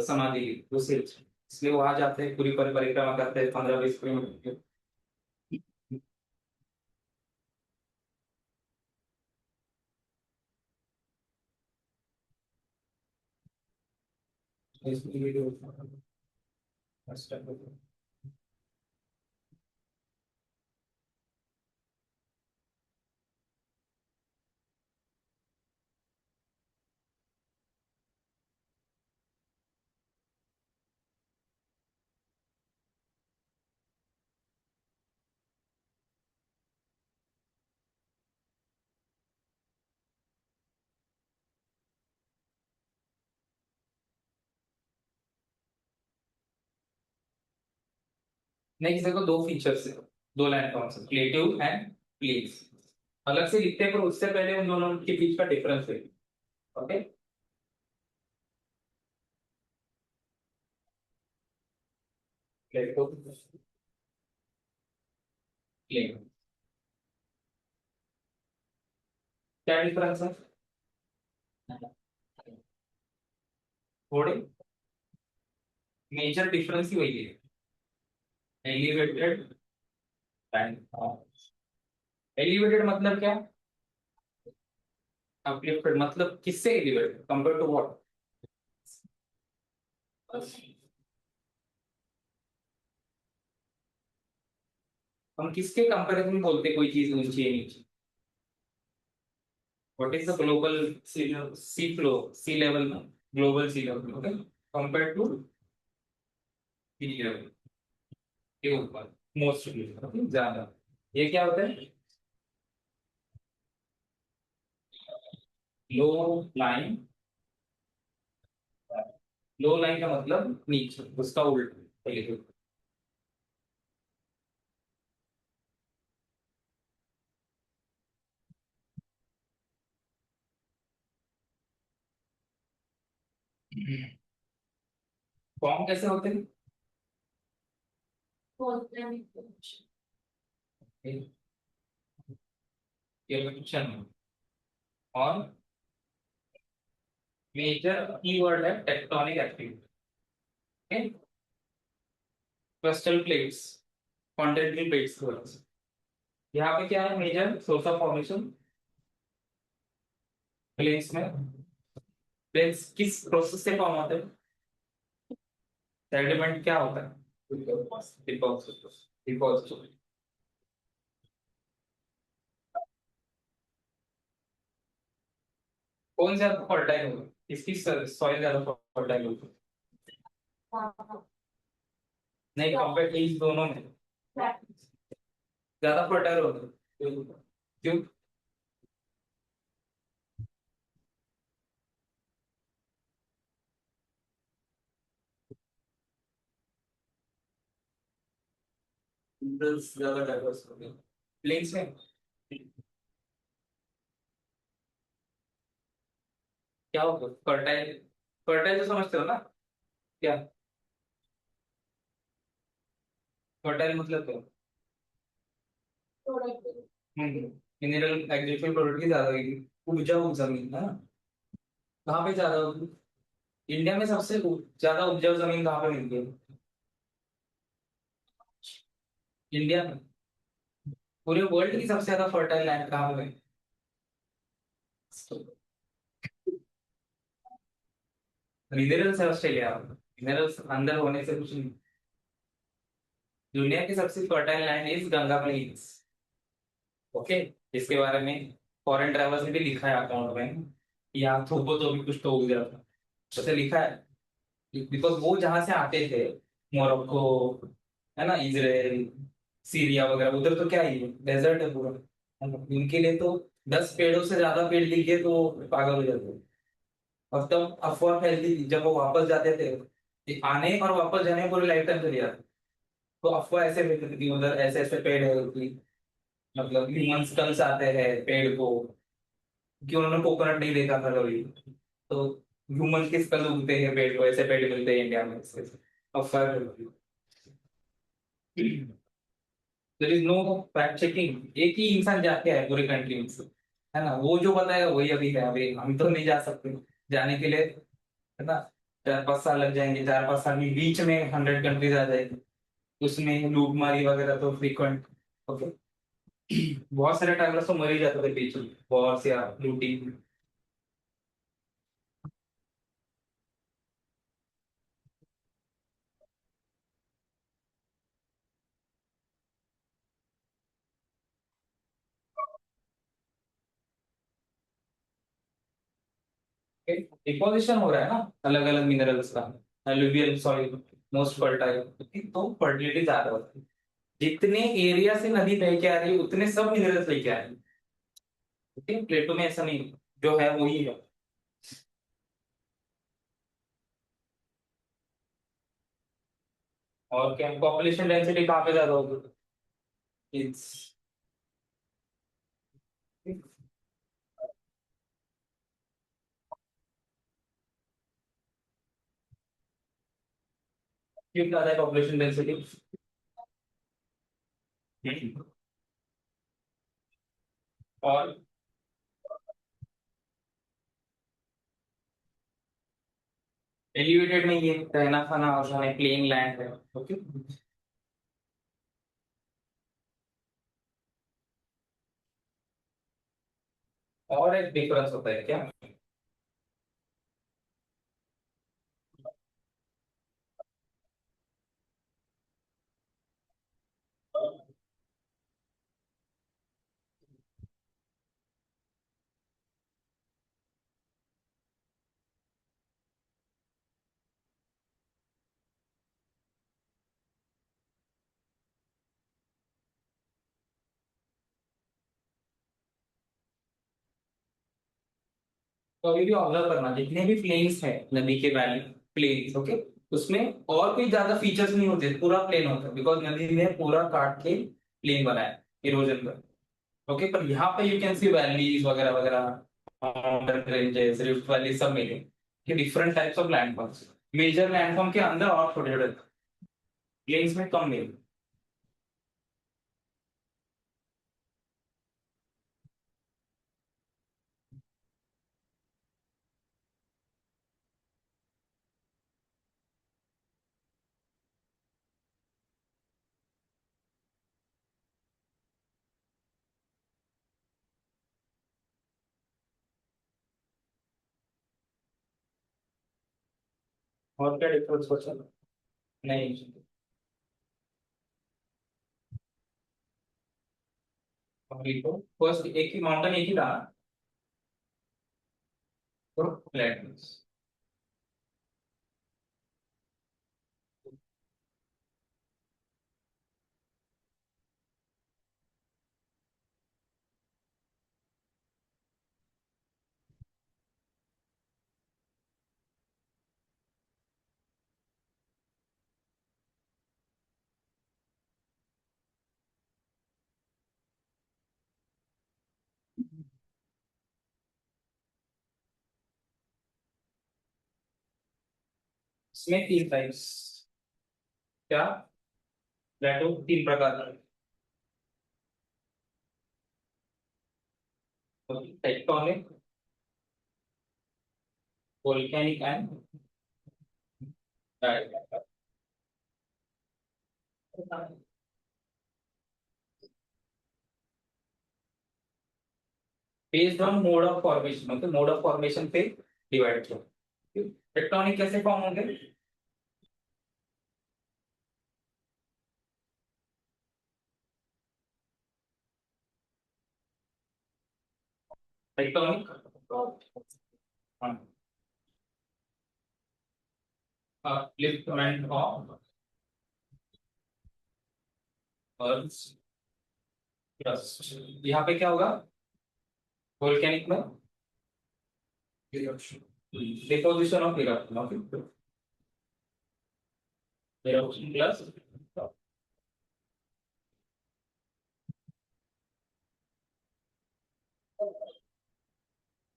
समाधि ली उस हिल्स। इसलिए वहां जाते हैं, पूरी परिक्रमा करते हैं 15-20 किलोमीटर की। नेक्स्ट देखो, दो फीचर्स है, दो लाइन कॉन्सेप्ट, प्लेटिव एंड प्लीज। अलग से लिखते हैं पर उससे पहले उन दोनों के बीच का डिफरेंस है। ओके, प्लेटिव, प्लेन, क्या डिफरेंस है? थोड़े मेजर डिफरेंस ही वही है, एलिवेटेड एंड एलिवेटेड मतलब क्या? अपलिफ्टेड मतलब किससे एलिवेटेड, कंपेयर टू व्हाट? हम किसके कंपैरिजन में बोलते हैं कोई चीज ऊंची है नीचे? What is the global sea flow, sea level, global sea level, okay, compare to sea level के ऊपर, मोस्ट ज्यादा। ये क्या होता है? लो लाइन, लो लाइन का मतलब नीचे, उसका उल्टा पहले तो। फॉर्म कैसे होते हैं? इरेक्शन और मेजर कीवर्ड है tectonic activity, crystal plates, continental plates. यहाँ पे क्या है major source of formation? Plains में, प्लेन्स किस प्रोसेस से फॉर्म होते हैं? सेडिमेंट क्या होता है? Deposit, deposit. कौन ज्यादा फर्टाइल होगा, किसकी सॉइल ज्यादा फर्टाइल होगी? नहीं, कंपेयर इन दोनों में ज्यादा फर्टाइल होगा। क्यों? मिनरल्स ज्यादा डाइवर्स होंगे प्लेन्स में। क्या होगा फर्टाइल? फर्टाइल तो समझते हो ना? क्या फर्टाइल मतलब क्या? मिनरल एग्रीकल्चर प्रोडक्ट की ज्यादा होगी, उपजाऊ जमीन है ना? कहाँ पे ज्यादा होगी? इंडिया में सबसे ज्यादा उपजाऊ जमीन कहाँ पे मिलती है? इंडिया में। पूरे वर्ल्ड की सबसे ज्यादा फर्टाइल लैंड कहाँ पे है? मिनरल्स है ऑस्ट्रेलिया में। मिनरल्स अंदर होने से कुछ नहीं। दुनिया की सबसे fertile land is Ganga plains. Okay, इसके बारे में फॉरेन ट्रैवल्स ने भी लिखा है अकाउंट में, या थोपो तो भी कुछ तो हो गया था, उसे लिखा है। बिकॉज वो जहां से आते थे, मोरक्को, है ना, इजराइल, सीरिया वगैरह, उधर तो क्या ही है, डेजर्ट है पूरा, है ना? उनके लिए तो 10 पेड़ों से ज्यादा पेड़ दिख गए तो वो पागल हो जाते हैं। और तब अफवाह फैलती थी जब वो वापस जाते थे, कि आने और वापस जाने में पूरे लाइफ टाइम चले जाते, तो अफवाह ऐसे फैलती थी उधर ऐसे ऐसे पेड़ है कि मतलब ह्यूमंस कल से आते हैं पेड़ को, कि उन्होंने कोकोनट नहीं देखा था कभी, तो ह्यूमन किस कल उगते हैं पेड़ को, ऐसे पेड़ मिलते हैं इंडिया में, अफवाह फैलती है। There is no fact checking, एक ही इंसान जाके है पूरी कंट्री में से, है ना, वो जो बताएगा वही अभी है, अभी हम तो नहीं जा सकते जाने के लिए, है ना, 4-5 साल लग जाएंगे, 4-5 साल में बीच में 100 कंट्रीज आ जाएगी, उसमें लूटमारी वगैरह तो फ्रीक्वेंट। ओके, बहुत सारे ट्रैवलर्स तो मर ही जाते थे बीच में, वॉर्स या लूटिंग। डिपोजिशन हो रहा है ना अलग अलग मिनरल्स का, एलुवियल सॉइल मोस्ट फर्टाइल, तो फर्टिलिटी ज्यादा होती है, जितने एरिया से नदी बह के आ रही है उतने सब मिनरल्स लेके आ रही है। ओके, प्लेटो में ऐसा नहीं, जो है वही है। और क्या, पॉपुलेशन डेंसिटी कहाँ पे ज्यादा होगी? इट्स, क्यों ज्यादा है पॉपुलेशन डेंसिटी? और एलिवेटेड नहीं है, रहना खाना आसान है, प्लेन लैंड है। ओके, और एक डिफरेंस होता है क्या? तो अभी भी ऑब्जर्व करना, जितने भी प्लेन्स है नदी के वैली, प्लेन्स, ओके, उसमें और कोई ज्यादा फीचर्स नहीं होते, पूरा प्लेन होता है, बिकॉज नदी ने पूरा काट के प्लेन बनाया इरोजन का। ओके, पर यहाँ पे यू कैन सी वैलीज वगैरह वगैरह, माउंटेन रेंजेस, रिफ्ट वैली सब मिले, कि different types of landforms, major landform के अंदर और छोटे छोटे, प्लेन्स में कम मिले। और क्या डिफरेंस बचा? नहीं, अभी तो फर्स्ट एक ही माउंटेन एक ही था, तो फ्लैट इसमें 3 टाइप्स, क्या, प्लेटो 3 प्रकार का, tectonic, volcanic and based on mode of formation, मतलब मोड ऑफ फॉर्मेशन पे डिवाइड किया। टेक्टोनिक कैसे फॉर्म होंगे? Tectonic, upliftment of earth crust. यहाँ पे क्या होगा वोल्केनिक में? Deposition of eruption, okay, eruption plus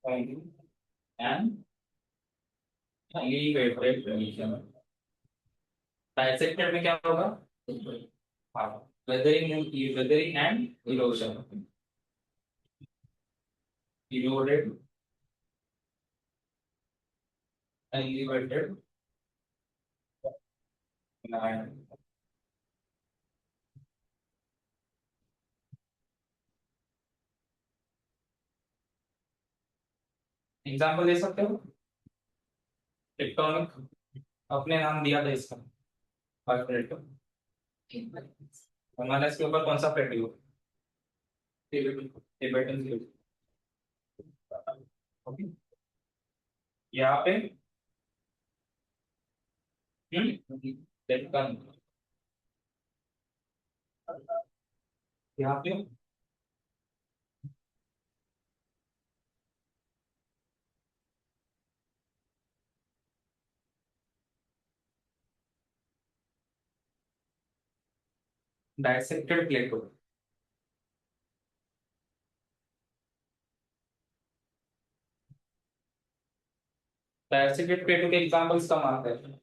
and elevated condition. Dissected में क्या होगा? हाँ, weathering and erosion, eroded, elevated land. Example दे सकते हो? टेक्टोनिक अपने नाम दिया था इसका, फाइव प्लेट का। हमारे इसके ऊपर कौन सा प्लेट है? Tibetan plate. ओके, यहाँ पे डेक्कन, यहाँ पे डायसेक्टेड प्लेट हो। डायसेक्टेड प्लेटों के एग्जांपल्स कम आते हैं।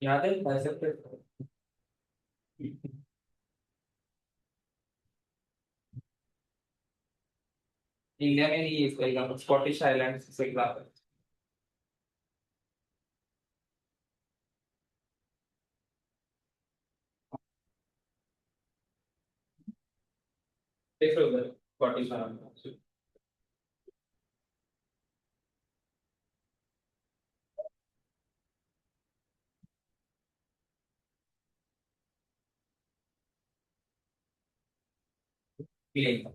याद है डायसेक्टेड? इंडिया में नहीं है इसका एग्जांपल, स्कॉटिश आइलैंड से एग्जांपल। देख लो उधर स्कॉटिश आइलैंड मिलेगा।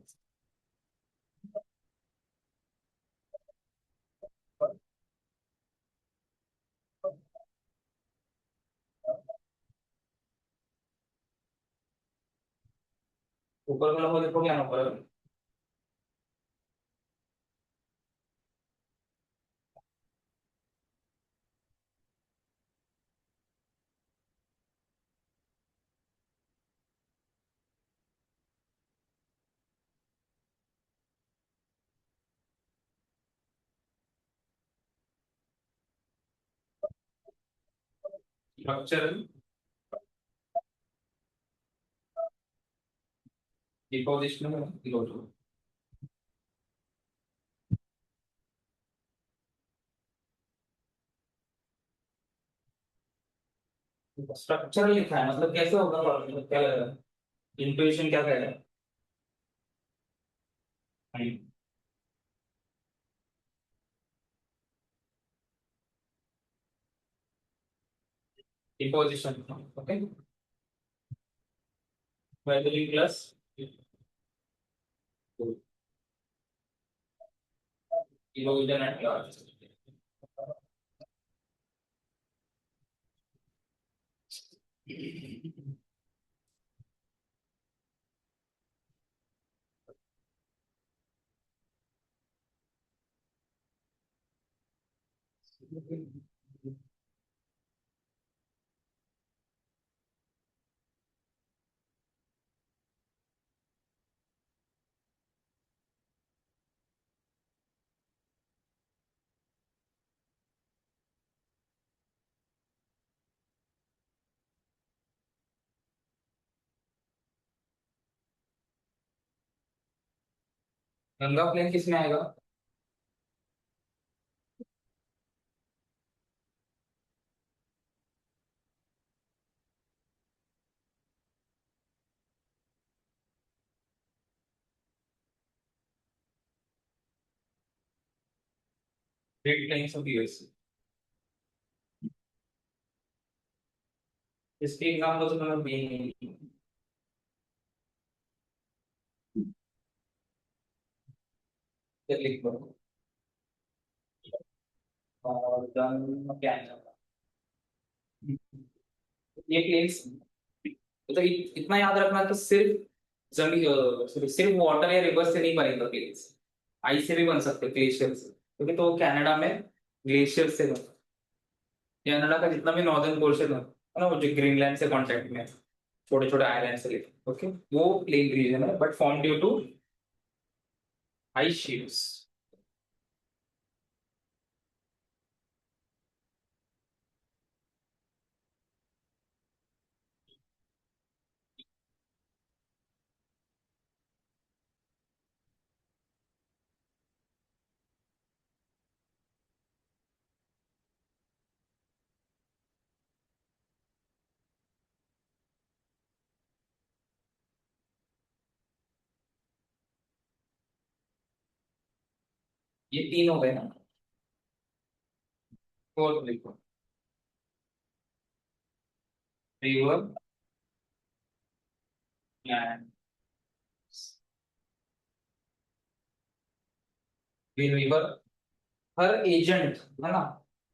ऊपर वाला वो देखो क्या नंबर है? Structural depositional erosion. स्ट्रक्चरल लिखा है मतलब कैसे होगा, मतलब क्या लग रहा है? इंट्यूशन क्या कह रहा है? Deposition, okay, weathering plus erosion and class. Ganga plain किस में आएगा? Great plains of US. इसके एग्जाम्पल तो मैंने दिए नहीं। फिर लिख लो। और then क्या है? ये प्लेन्स, तो इतना याद रखना तो सिर्फ जमीन सिर्फ वाटर या रिवर से नहीं बनेगा प्लेन्स, आइस से भी बन सकते ग्लेशियर से, क्योंकि तो कनाडा में ग्लेशियर से बना। कनाडा का जितना भी नॉर्दर्न पोर्शन है ना, वो जो ग्रीनलैंड से कांटेक्ट में है, छोटे छोटे आइलैंड से लेके, ओके, वो प्लेन रीजन है but form due to ice sheets. ये तीन हो गए ना। फोर्थ लिखो। River, land. रिवर, हर एजेंट है ना,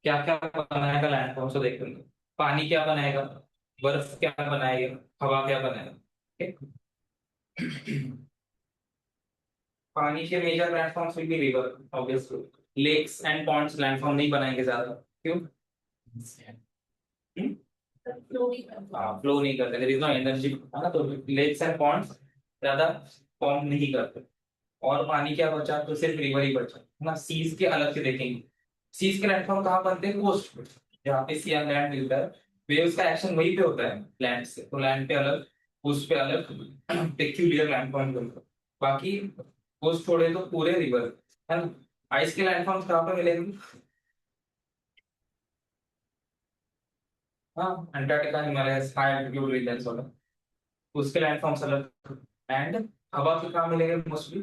क्या क्या बनाएगा लैंडफॉर्म से देख लेंगे। पानी क्या बनाएगा, बर्फ क्या बनाएगा, हवा क्या बनाएगा, ठीक? पानी के major landforms will be river obviously. Lakes and ponds landform नहीं बनाएंगे ज्यादा, क्यों? हम्म? हाँ, फ्लो नहीं करते, देयर इज नो एनर्जी, है ना, तो लेक्स एंड पॉन्ड्स ज्यादा फॉर्म नहीं करते। और पानी क्या बचा, तो सिर्फ रिवर ही बचा, है ना। सीज के अलग से देखेंगे, सीज के लैंडफॉर्म कहाँ बनते हैं, कोस्ट पे, जहाँ पे सी एंड लैंड मिलता है। वेव्स का एक्शन वहीं पे होता है लैंड से, तो लैंड पे अलग, कोस्ट पे अलग पेक्यूलियर लैंडफॉर्म बनता है। बाकी कोस्ट छोड़े तो पूरे रिवर, है ना। आइस के लैंडफॉर्म्स कहाँ पे मिलेंगे? हाँ, Antarctica, Himalayas, high altitude regions होगा, उसके लैंडफॉर्म्स अलग। एंड हवा के कहाँ मिलेंगे मोस्टली?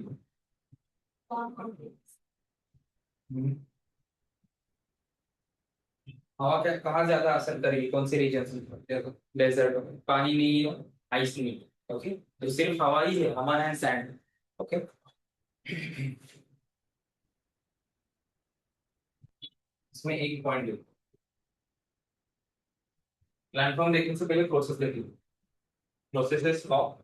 हवा क्या कहाँ ज्यादा असर करेगी, कौन से रीजन में? डेजर्ट में पानी नहीं है, आइस नहीं है, ओके, तो सिर्फ हवा ही है, हवा एंड सैंड, ओके। इसमें एक पॉइंट देखो, लैंडफॉर्म देखने से पहले प्रोसेस देखिए। Processes of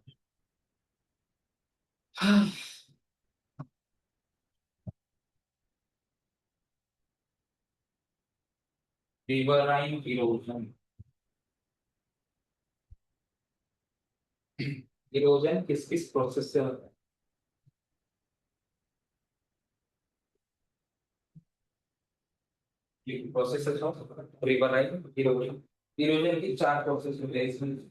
riverine erosion. Erosion किस किस प्रोसेस से होता है? Processes of riverine erosion. Erosion की चार प्रोसेस होते हैं इसमें।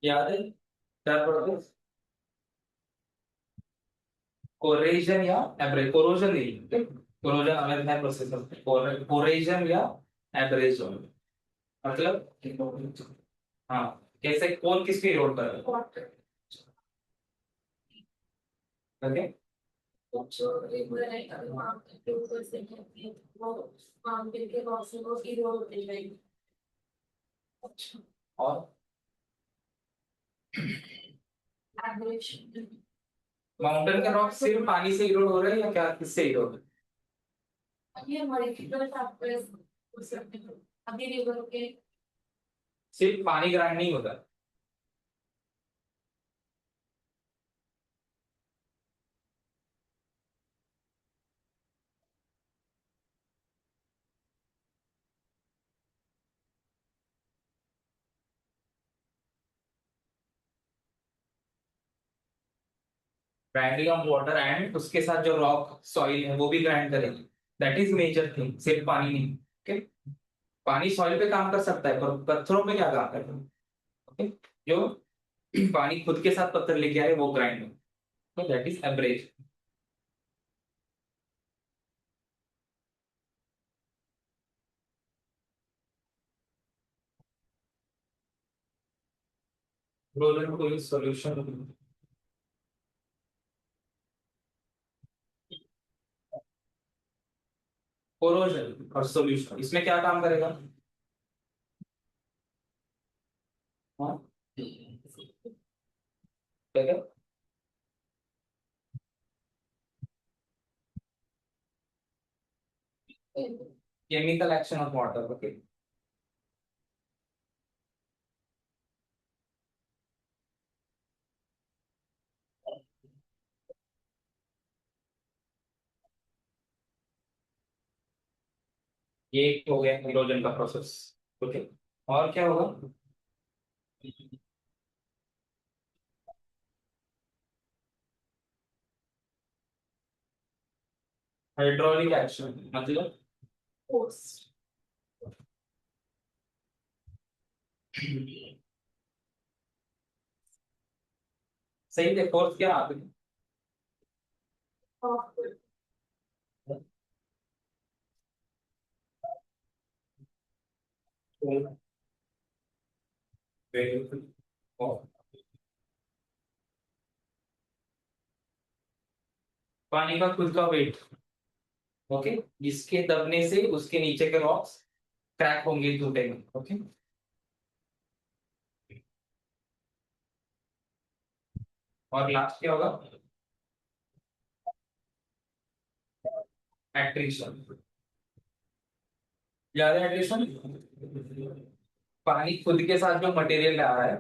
याद है चार प्रोसेस? कोरेजन या एब्रे, कोरोजन नहीं, कोरोजन अलग है प्रोसेस, कोरेजन या एब्रेजन, मतलब हाँ, कैसे कौन किसकी रोल कर रहा है, ओके। जो एक बनाई अभी वहाँ पे ऊपर से कहते हैं वो माउंटेन के रोशनी को इरोड होते गई। और एवरेज माउंटेन के रॉक सिर्फ पानी से इरोड हो रहे हैं या क्या, किससे इरोड हो ये हमारे फिगर फैक्टर्स हो सकते हैं अभी रिवर के। सिर्फ पानी ग्राइंड नहीं होता? ग्राइंडिंग ऑफ वाटर एंड उसके साथ जो रॉक सॉइल है वो भी ग्राइंड करेगी, दैट इज मेजर थिंग, सिर्फ पानी नहीं, ओके। पानी सॉइल पे काम कर सकता है पर पत्थरों पे क्या काम करेगा, ओके। जो पानी खुद के साथ पत्थर लेके आए वो ग्राइंड, तो दैट इज एवरेज। इरोजन कोई सॉल्यूशन। कोरोजन और सॉल्यूशन इसमें क्या काम करेगा? हाँ, ठीक है। Chemical action of water, okay. ये एक हो गया इरोजन का प्रोसेस, ओके। और क्या होगा? हाइड्रोलिक एक्शन मतलब फोर्स। सही थे, फोर्स क्या आते हैं? ऑफ। पानी का खुद का वेट, ओके। जिसके दबने से उसके नीचे के रॉक्स क्रैक होंगे, टूटेंगे, ओके। और लास्ट क्या होगा? एट्रिशन। ज्यादा एट्रिशन, पानी खुद के साथ जो मटेरियल आ रहा है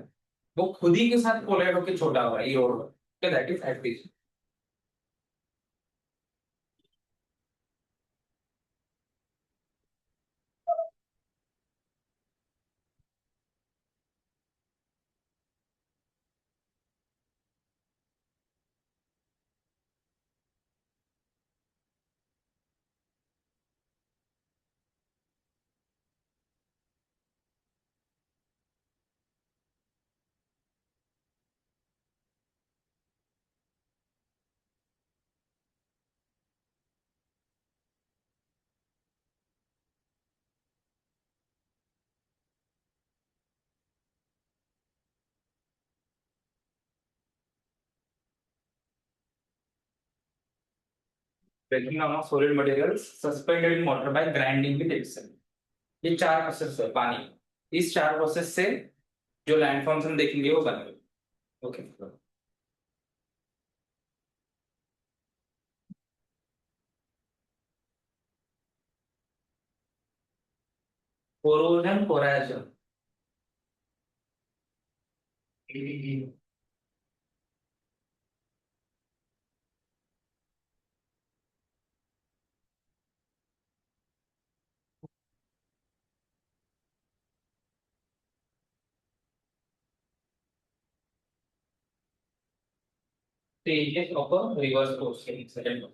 वो खुद ही के साथ कोलाइड होकर छोटा हुआ है, ये और that is attrition. Breaking down of solid materials suspended in water by grinding with itself. ये चार प्रोसेस है पानी, इस चार प्रोसेस से जो लैंडफॉर्म्स हम देखेंगे वो बनेंगे, okay. Corrosion Coragen. stages of a reverse course second one.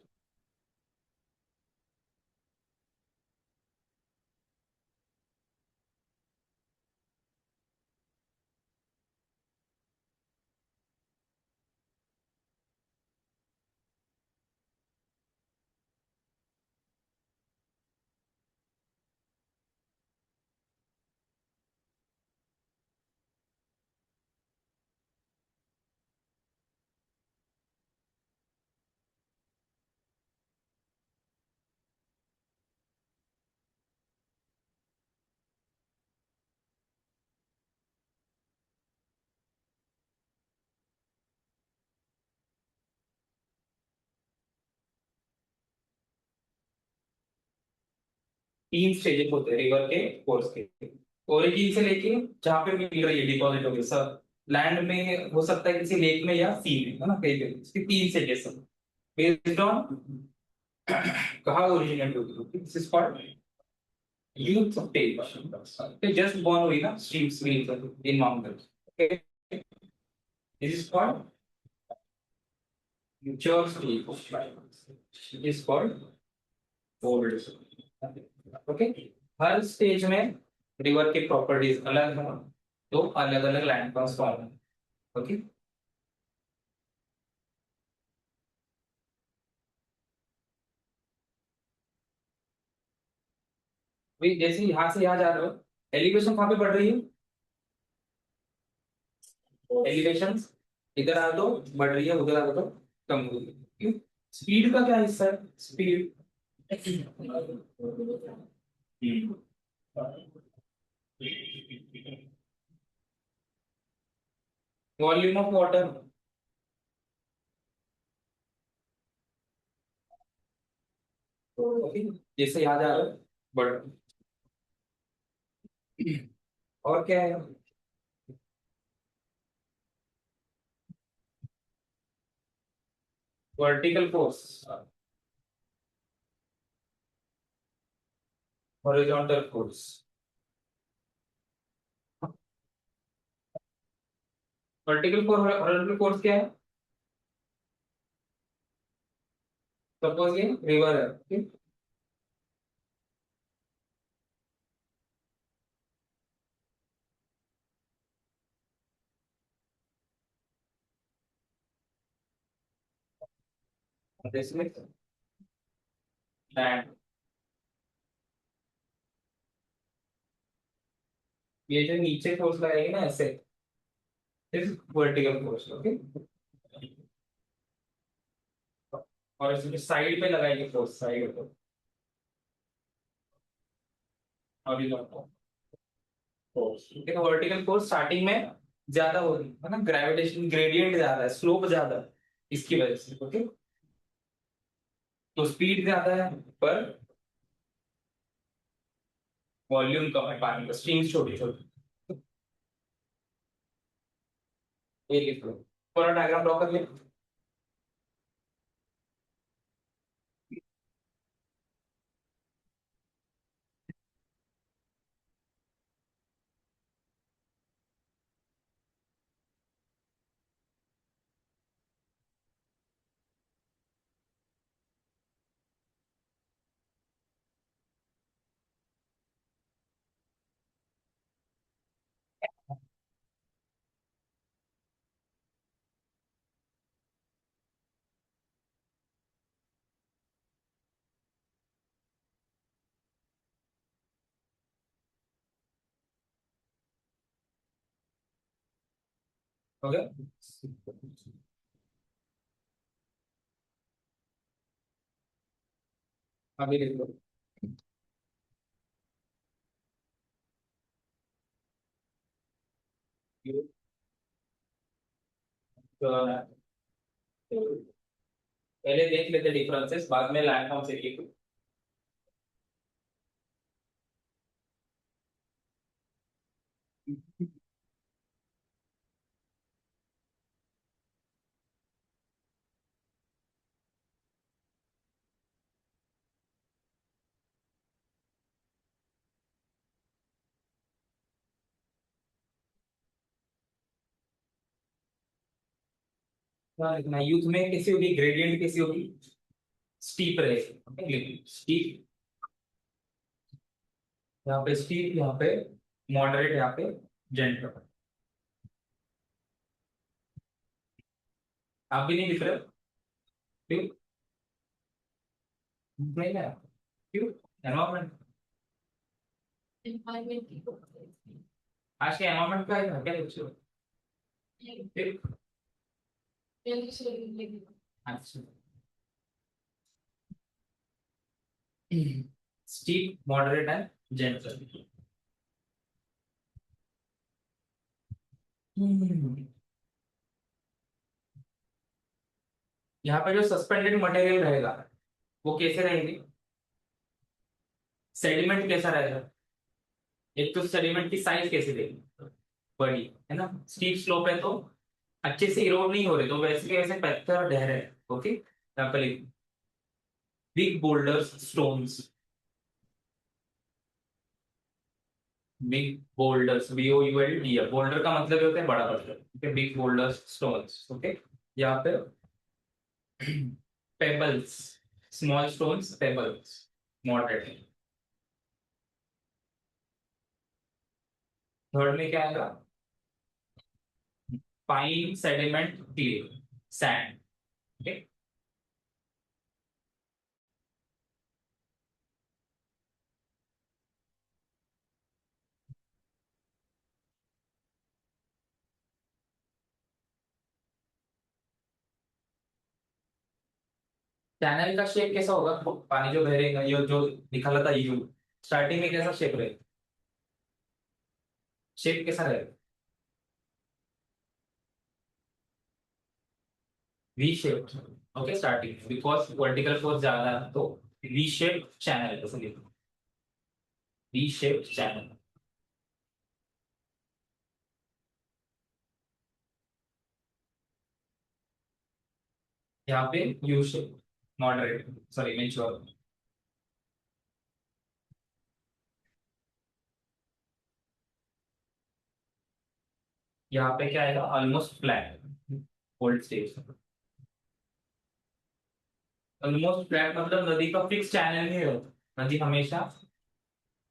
तीन स्टेजेस होते हैं रिवर के कोर्स के, ओरिजिन से लेके जहां पे मिल रही है डिपॉजिट होगी सर, लैंड में हो सकता है किसी लेक में या सी में, है ना, कहीं पे इसके तीन स्टेजेस हैं बेस्ड ऑन कहाँ ओरिजिनेट होती है। This is called youth stage, just born हुई ना streams in mountains, okay. This is called mature stage, is called old, okay. Her stage में रिवर की प्रॉपर्टीज अलग है, तो अलग अलग लैंड मास फॉर्म है, ओके। भाई जैसे यहाँ से यहाँ जा रहे हो, एलिवेशन कहाँ पे बढ़ रही है? एलिवेशन इधर आ तो बढ़ रही है, उधर आ तो कम हो रही है। क्यों? स्पीड का क्या हिस्सा है? Speed volume of water. जैसे याद आ रहा है बढ़। और क्या है? Vertical force, horizontal force. Vertical force, horizontal force क्या है? सपोज ये रिवर है, ठीक? इसमें लैंड, ये जो नीचे फोर्स लगाएगी ना ऐसे, इस वर्टिकल फोर्स, ओके। और इसमें साइड पे लगाएगी फोर्स, साइड पे, हॉरिजॉन्टल फोर्स। देखो वर्टिकल फोर्स स्टार्टिंग में ज्यादा हो रही है ना, ग्रेविटेशन ग्रेडियंट ज्यादा है, स्लोप ज्यादा है, इसकी वजह से, ओके। तो स्पीड ज्यादा है पर वॉल्यूम कम है, पानी का स्ट्रीम्स छोटी छोटी। ये लिख लो, पूरा डायग्राम ड्रॉ कर ले। हो गया? अभी लिख लो। तो पहले देख लेते डिफरेंसेस, बाद में लैंड फॉर्म से लिख। लिखना यूथ में कैसी होगी, ग्रेडियंट कैसी होगी? स्टीप रहेगी, स्टीप। यहाँ पे स्टीप, यहाँ पे मॉडरेट, यहाँ पे जेंटल। आप भी नहीं लिख रहे हो? क्यों नहीं है? क्यों? एनवायरमेंट, एनवायरमेंट की बात है। आज के एनवायरमेंट का है क्या कुछ? फिर अच्छा, स्टीप, मॉडरेट एंड जेंटल। यहाँ पे जो सस्पेंडेड मटेरियल रहेगा वो कैसे रहेगी? सेडिमेंट कैसा रहेगा? एक तो सेडिमेंट की साइज कैसी रहेगी? बड़ी, है ना? स्टीप स्लोप है तो अच्छे से इरोड नहीं हो रहे, तो वैसे के वैसे पत्थर ढह रहे हैं, ओके। यहाँ पे big boulders stones, big boulders, BOULD, boulder का मतलब ये होता है बड़ा पत्थर, okay. Big boulders stones, okay. यहाँ पे pebbles, small stones, pebbles, moderate. Third में क्या आएगा? Fine sediment clay, sand, okay. Channel का शेप कैसा होगा? पानी जो बहेगा, ये जो निकला था यू, स्टार्टिंग में कैसा शेप रहेगा? शेप कैसा रहेगा? V shape. Okay, starting because vertical force ज्यादा है तो वी शेप चैनल ऐसे लिखो, वी शेप चैनल। यहाँ पे U shape, moderate, sorry mature. यहाँ पे क्या आएगा? Almost flat, cold stage. Almost flat मतलब नदी का फिक्स चैनल नहीं होता, नदी हमेशा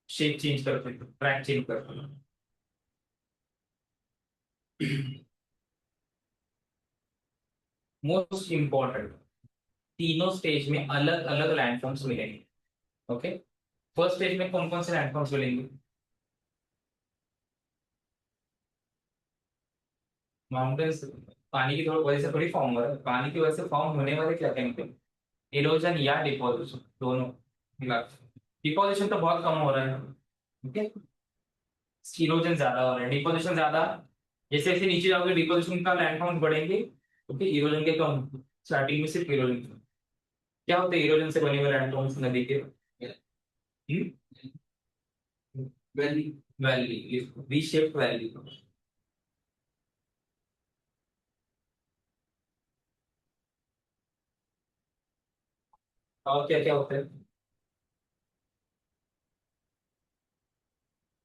शेप चेंज करती है, ट्रैक चेंज करती है। मोस्ट इंपॉर्टेंट, तीनों स्टेज में अलग अलग लैंडफॉर्म्स मिलेंगे। ओके, फर्स्ट स्टेज में कौन कौन से लैंडफॉर्म्स मिलेंगे? माउंटेन्स। पानी की थोड़ी वजह से थोड़ी फॉर्म हो रहा है, पानी की वजह से फॉर्म होने वाले क्या कहेंगे? इरोजन या डिपोजिशन, दोनों मिला। डिपोजिशन तो बहुत कम हो रहा है। ओके, इरोजन ज्यादा हो रहा है, डिपोजिशन ज्यादा। जैसे जैसे नीचे जाओगे डिपोजिशन का लैंडफॉर्म बढ़ेंगे, ओके, इरोजन के कम। स्टार्टिंग में सिर्फ इरोजन। क्या होते हैं इरोजन से बने हुए लैंडफॉर्म्स नदी के? Valley. Valley, V shape valley. और क्या क्या होता है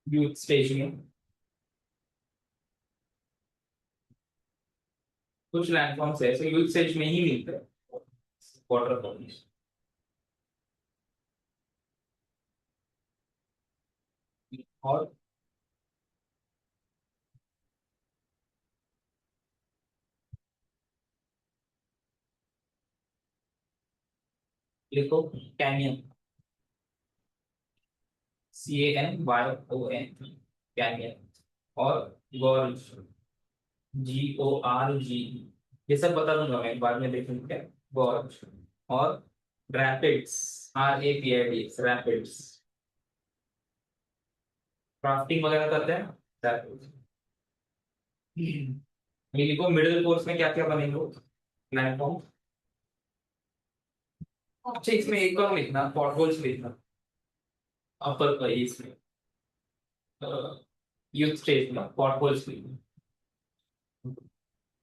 यूथ स्टेज में? कुछ लैंडफॉर्म्स ऐसे यूथ स्टेज में ही मिलते हैं, वाटर बॉडीज। और लिखो, कैनियन, CANYON, कैनियन। और गॉर्ज, GORG, ये सब बता दूंगा मैं बाद में, देखेंगे क्या। गॉर्ज। और रैपिड्स, RAPIDS, रैपिड्स। क्राफ्टिंग वगैरह करते हैं रैपिड्स। ये लिखो, मिडिल कोर्स में क्या क्या बनेंगे प्लेटफॉर्म। अच्छा, इसमें एक और लिखना, पॉटहोल्स लिखना, अपर इसमें यूथ स्टेज में पॉटहोल्स लिखना।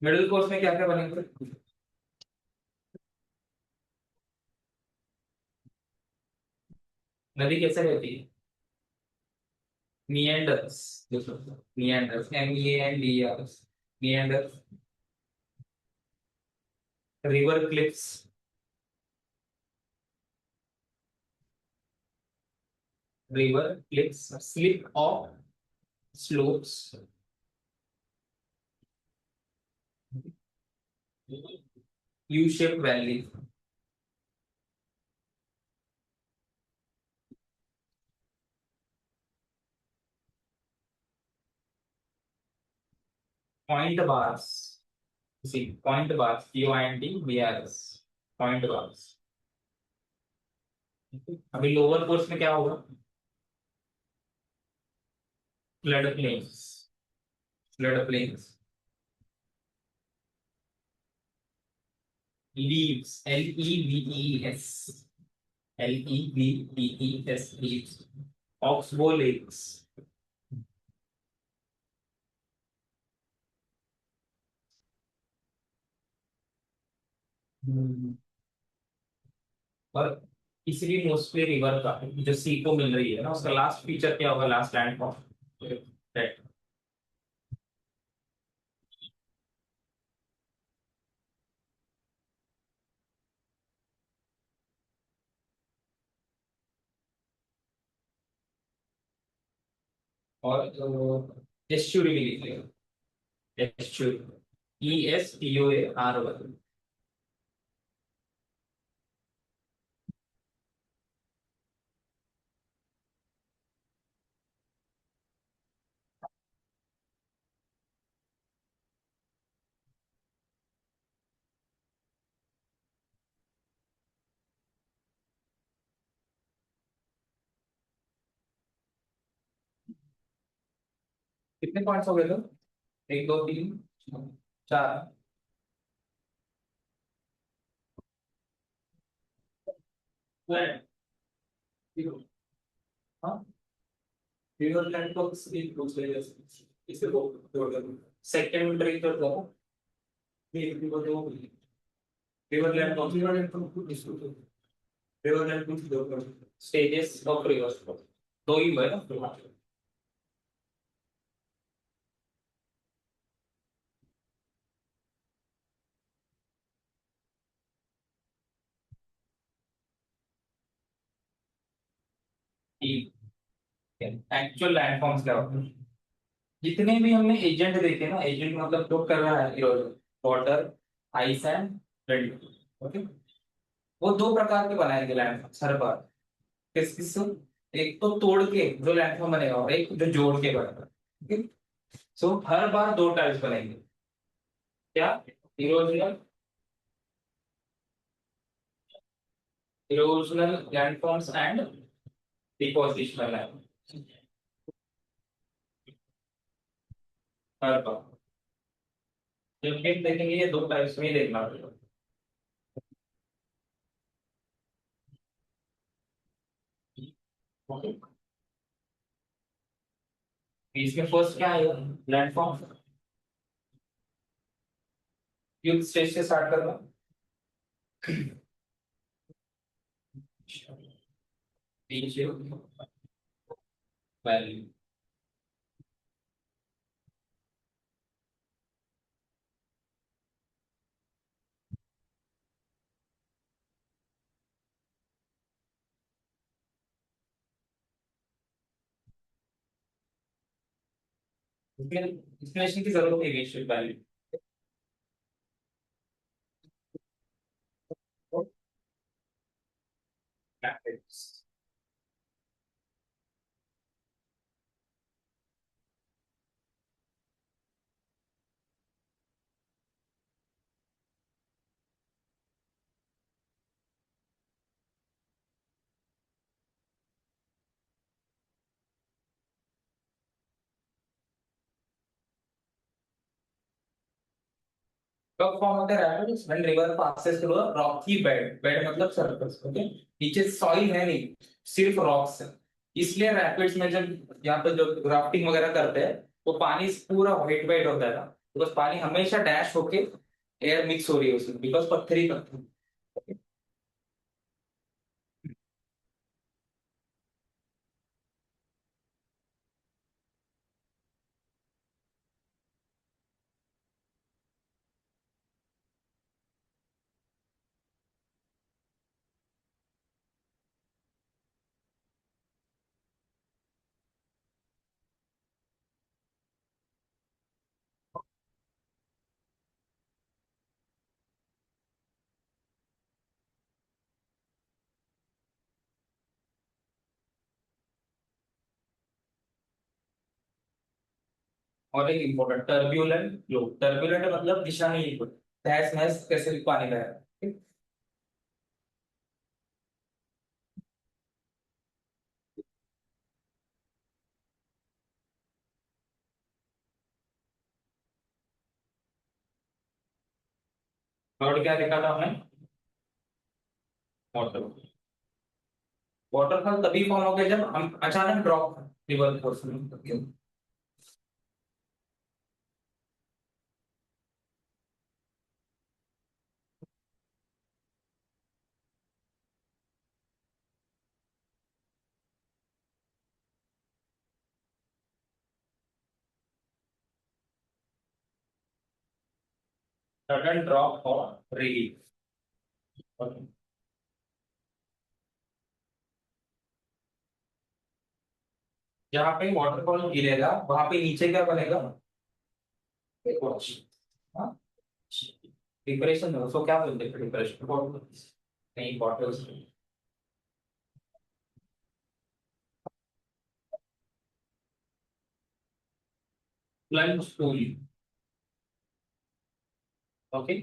मिडिल कोर्स में क्या क्या बनेंगे? नदी कैसे रहती है? मियंडर्स, देखो, meanders, MEANDERS, meanders. River cliffs, river cliffs, slip of slopes, U shape valley. Point bars, see point bars, POINT BARS, point bars. अभी लोअर कोर्स में क्या होगा? Flood plains, flood plains. Levees, LEVES, LEVES, levees. Oxbow lakes. और इसलिए मोस्टली रिवर का जो सी को मिल रही है ना, उसका लास्ट फीचर क्या होगा, लास्ट लैंड ऑफ? और एस्चुरी भी लिख लेगा, एस्चुरी, ESTUARY। कितने पॉइंट्स हो गए तो? एक दो तीन चार। हाँ, रिवर लैंड को एक पूछ ले इसे वो सेकंड रिवर को एक रिवर को रिवर लैंड को रिवर लैंड को दो स्टेजेस ऑफ रिवर्स दो ही है ना। एक्चुअल लैंडफॉर्म्स क्या होते हैं? जितने भी हमने एजेंट देखे ना, एजेंट मतलब जो कर रहा है erosion, water, ice and wind. Okay, वो दो प्रकार के बनाएंगे लैंडफॉर्म्स हर बार। किस किस से? एक तो तोड़ के जो लैंडफॉर्म बनेगा और एक जो जोड़ के बनेगा। ओके, सो हर बार दो टाइप्स बनेंगे। क्या? Erosional, erosional landforms and depositional land. हर बार जब भी देखेंगे ये दो टाइप्स में ही देखना पड़ेगा। ओके, इसमें फर्स्ट क्या आएगा? लैंडफॉर्म। युद्ध स्टेज से स्टार्ट करना। पीछे वैल्यू। इसमें एक्सप्लेनेशन की जरूरत नहीं है, वैल्यू। कब फॉर्म होता है rapids? When river passes through a Rocky bed. Bed मतलब सरफेस। ओके, नीचे सॉइल है नहीं, सिर्फ रॉक्स है। इसलिए रैपिड्स में जब यहाँ पे जो राफ्टिंग वगैरह करते हैं तो पानी पूरा व्हाइट व्हाइट होता है ना, बिकॉज पानी हमेशा डैश होके एयर मिक्स हो रही है उसमें, बिकॉज पत्थर ही पत्थर। और एक इंपॉर्टेंट टर्ब्यूलेंट फ्लो। टर्ब्यूलेंट मतलब दिशा नहीं, तहस नहस कैसे भी पानी बह रहा है। थर्ड क्या देखा था हमने? वाटर। वाटरफॉल तभी फॉर्म हो गया जब हम अचानक ड्रॉप रिवर कोर्स में। सडन ड्रॉप और रिलीफ। जहाँ पे वाटरफॉल गिरेगा वहां पे नीचे क्या बनेगा? डिप्रेशन। उसको क्या बोलते हैं? डिप्रेशन नहीं, बॉटल्स। Plunge pool. ओके,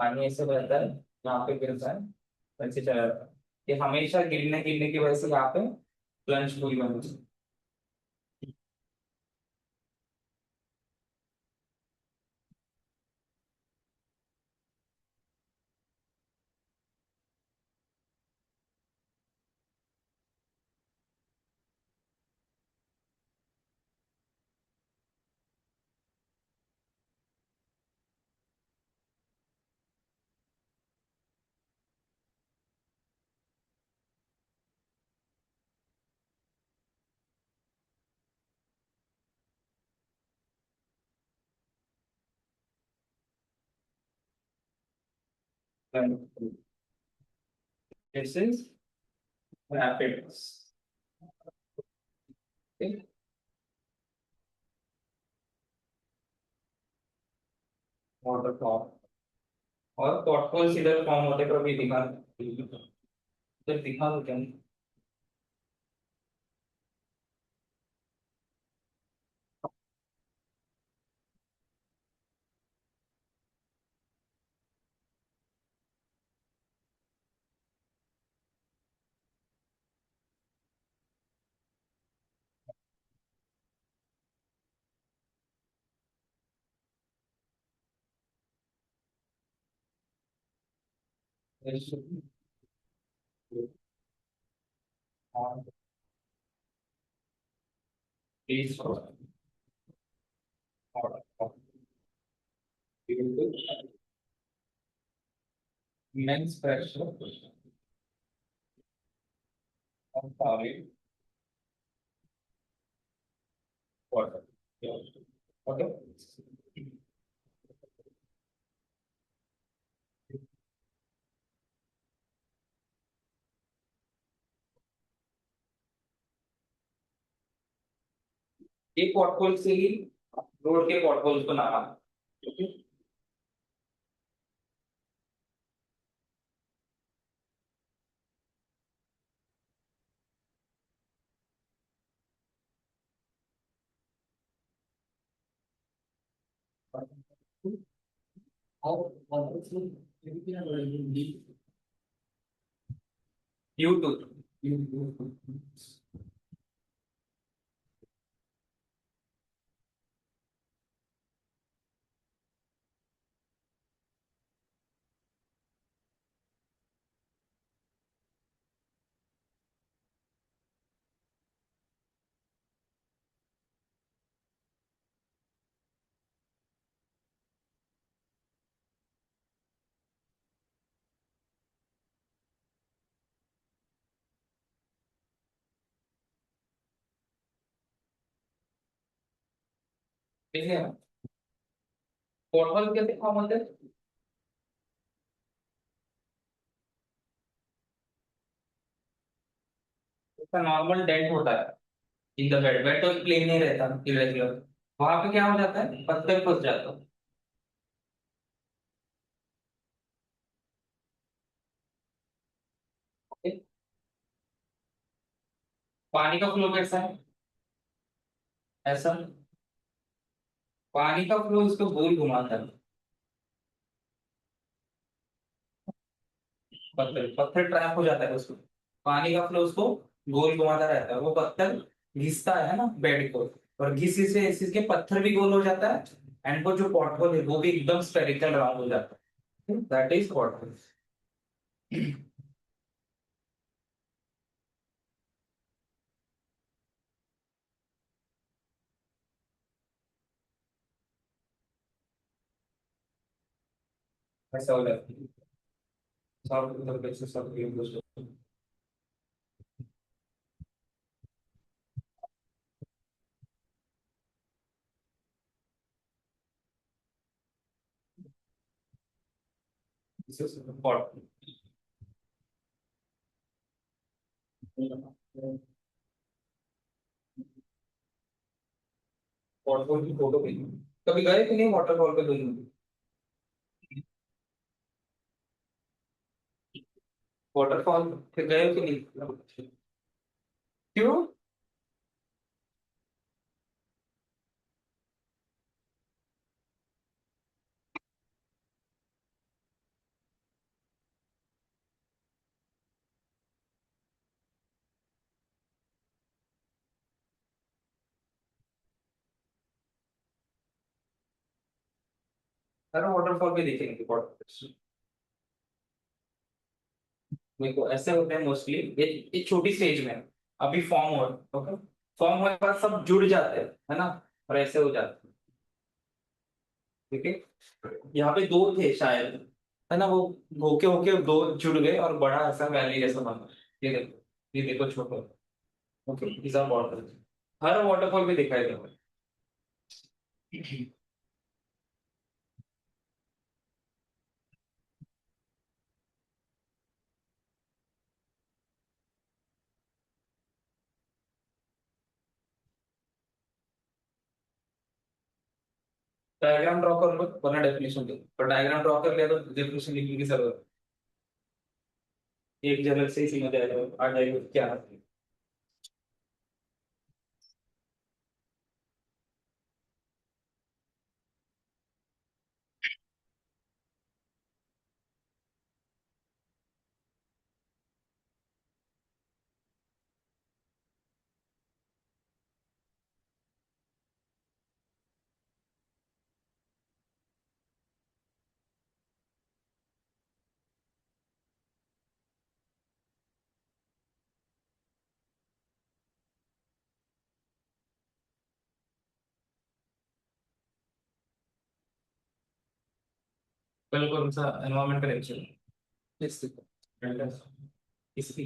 पानी ऐसे बहता है, यहाँ पे गिरता है, वैसे चला जाता है। ये हमेशा गिरने गिरने की वजह से यहाँ पे प्लंज पूरी बनती है। This is rapid waterfall. और पॉटहोल्स इधर फॉर्म होते कभी दिखा, इधर दिखा तो क्या। Immense pressure on solid water. Okay. एक पॉटहोल से ही रोड के पॉटहोल्स को नामा। Okay? YouTube। ठीक है। पॉटहोल कैसे फॉर्म होते हैं? इसका नॉर्मल डेंट होता है इन द बेड, बेड तो प्लेन नहीं रहता इरेगुलर। वहां पे क्या हो जाता है, पत्थर फंस जाता है। Okay? पानी का फ्लो कैसा है? ऐसा। पानी का फ्लो इसको गोल घुमाता है। पत्थर पत्थर ट्रैप हो जाता है उसको, पानी का फ्लो उसको गोल घुमाता रहता है। वो पत्थर घिसता है ना बेड को, और घिसी से इसके पत्थर भी गोल हो जाता है। एंड वो जो पॉटहोल है वो भी एकदम स्फेरिकल राउंड हो जाता है। That is pothole. ऐसा हो जाता है। सब मतलब कैसे सब पॉट पॉटहोल की फोटो भी कभी गए कि नहीं वाटरफॉल पे दोनों? वाटरफॉल पे गए हो कि नहीं? क्यों? हर वाटरफॉल पे देखेंगे वाटरफॉल। मेरे को ऐसे होते हैं मोस्टली, ये छोटी स्टेज में है, अभी फॉर्म हो, ओके, फॉर्म होने के बाद सब जुड़ जाते हैं, है ना, और ऐसे हो जाते हैं। ठीक है, यहाँ पे दो थे शायद, है ना, वो होके होके दो जुड़ गए और बड़ा ऐसा वैली जैसा बना। ये देखो छोटा, okay, is water, her waterfall पे दिखाई देगा। डायग्राम ड्रॉ कर लो वरना डेफिनेशन दो, पर डायग्राम ड्रॉ कर लिया तो डेफिनेशन लिखने की जरूरत है। एक झलक से ही समझ आ जाएगा क्या है। कल कौन सा एनवायरमेंट का लेक्चर, इस इसकी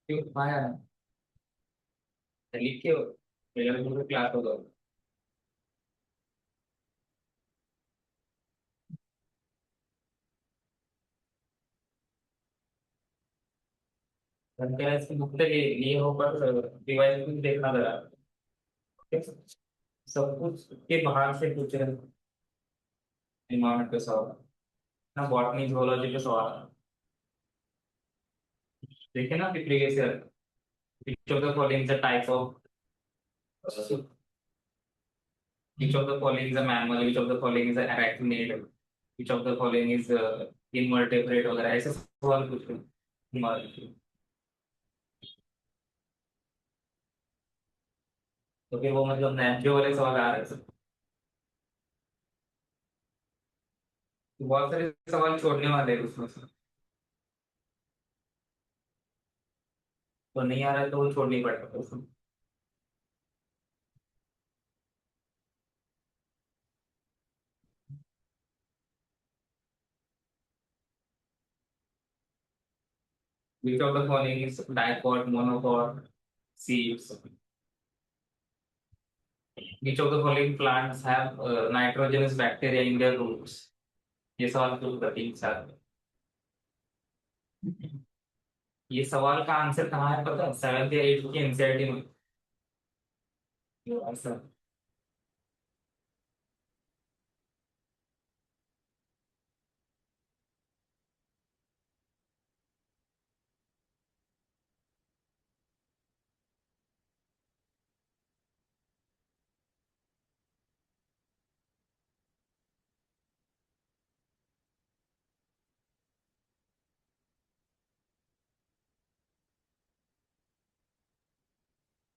क्यों आया है? लिख के मेरा क्लास होगा। धनतेरस की बुक तो लिए हो, पर डिवाइस कुछ देखना जरा, ठीक है? सब कुछ के बाहर से कुछ एनवायरमेंट का सवाल ना, बॉटनी जूलॉजी का सवाल देखे ना कि previous year, which of the following is a type of, which of the following is a mammal, which of the following is an arachnid, which of the following is invertebrate वगैरह ऐसे सवाल पूछ रहे हैं। तो फिर वो मतलब नेचुरल वाले सवाल आ रहे हैं, तो बहुत सारे सवाल छोड़ने वाले हैं उसमें से, तो नहीं आ रहा है तो वो छोड़नी पड़ेगा उसमें। Which of the following is dipod, monopod, seeds? Which of the following plants have nitrogenous bacteria in their roots? ये सवाल तो कठिन सा है। ये सवाल का आंसर कहाँ है पता है? 7th या 8th की एनसीईआरटी में। आंसर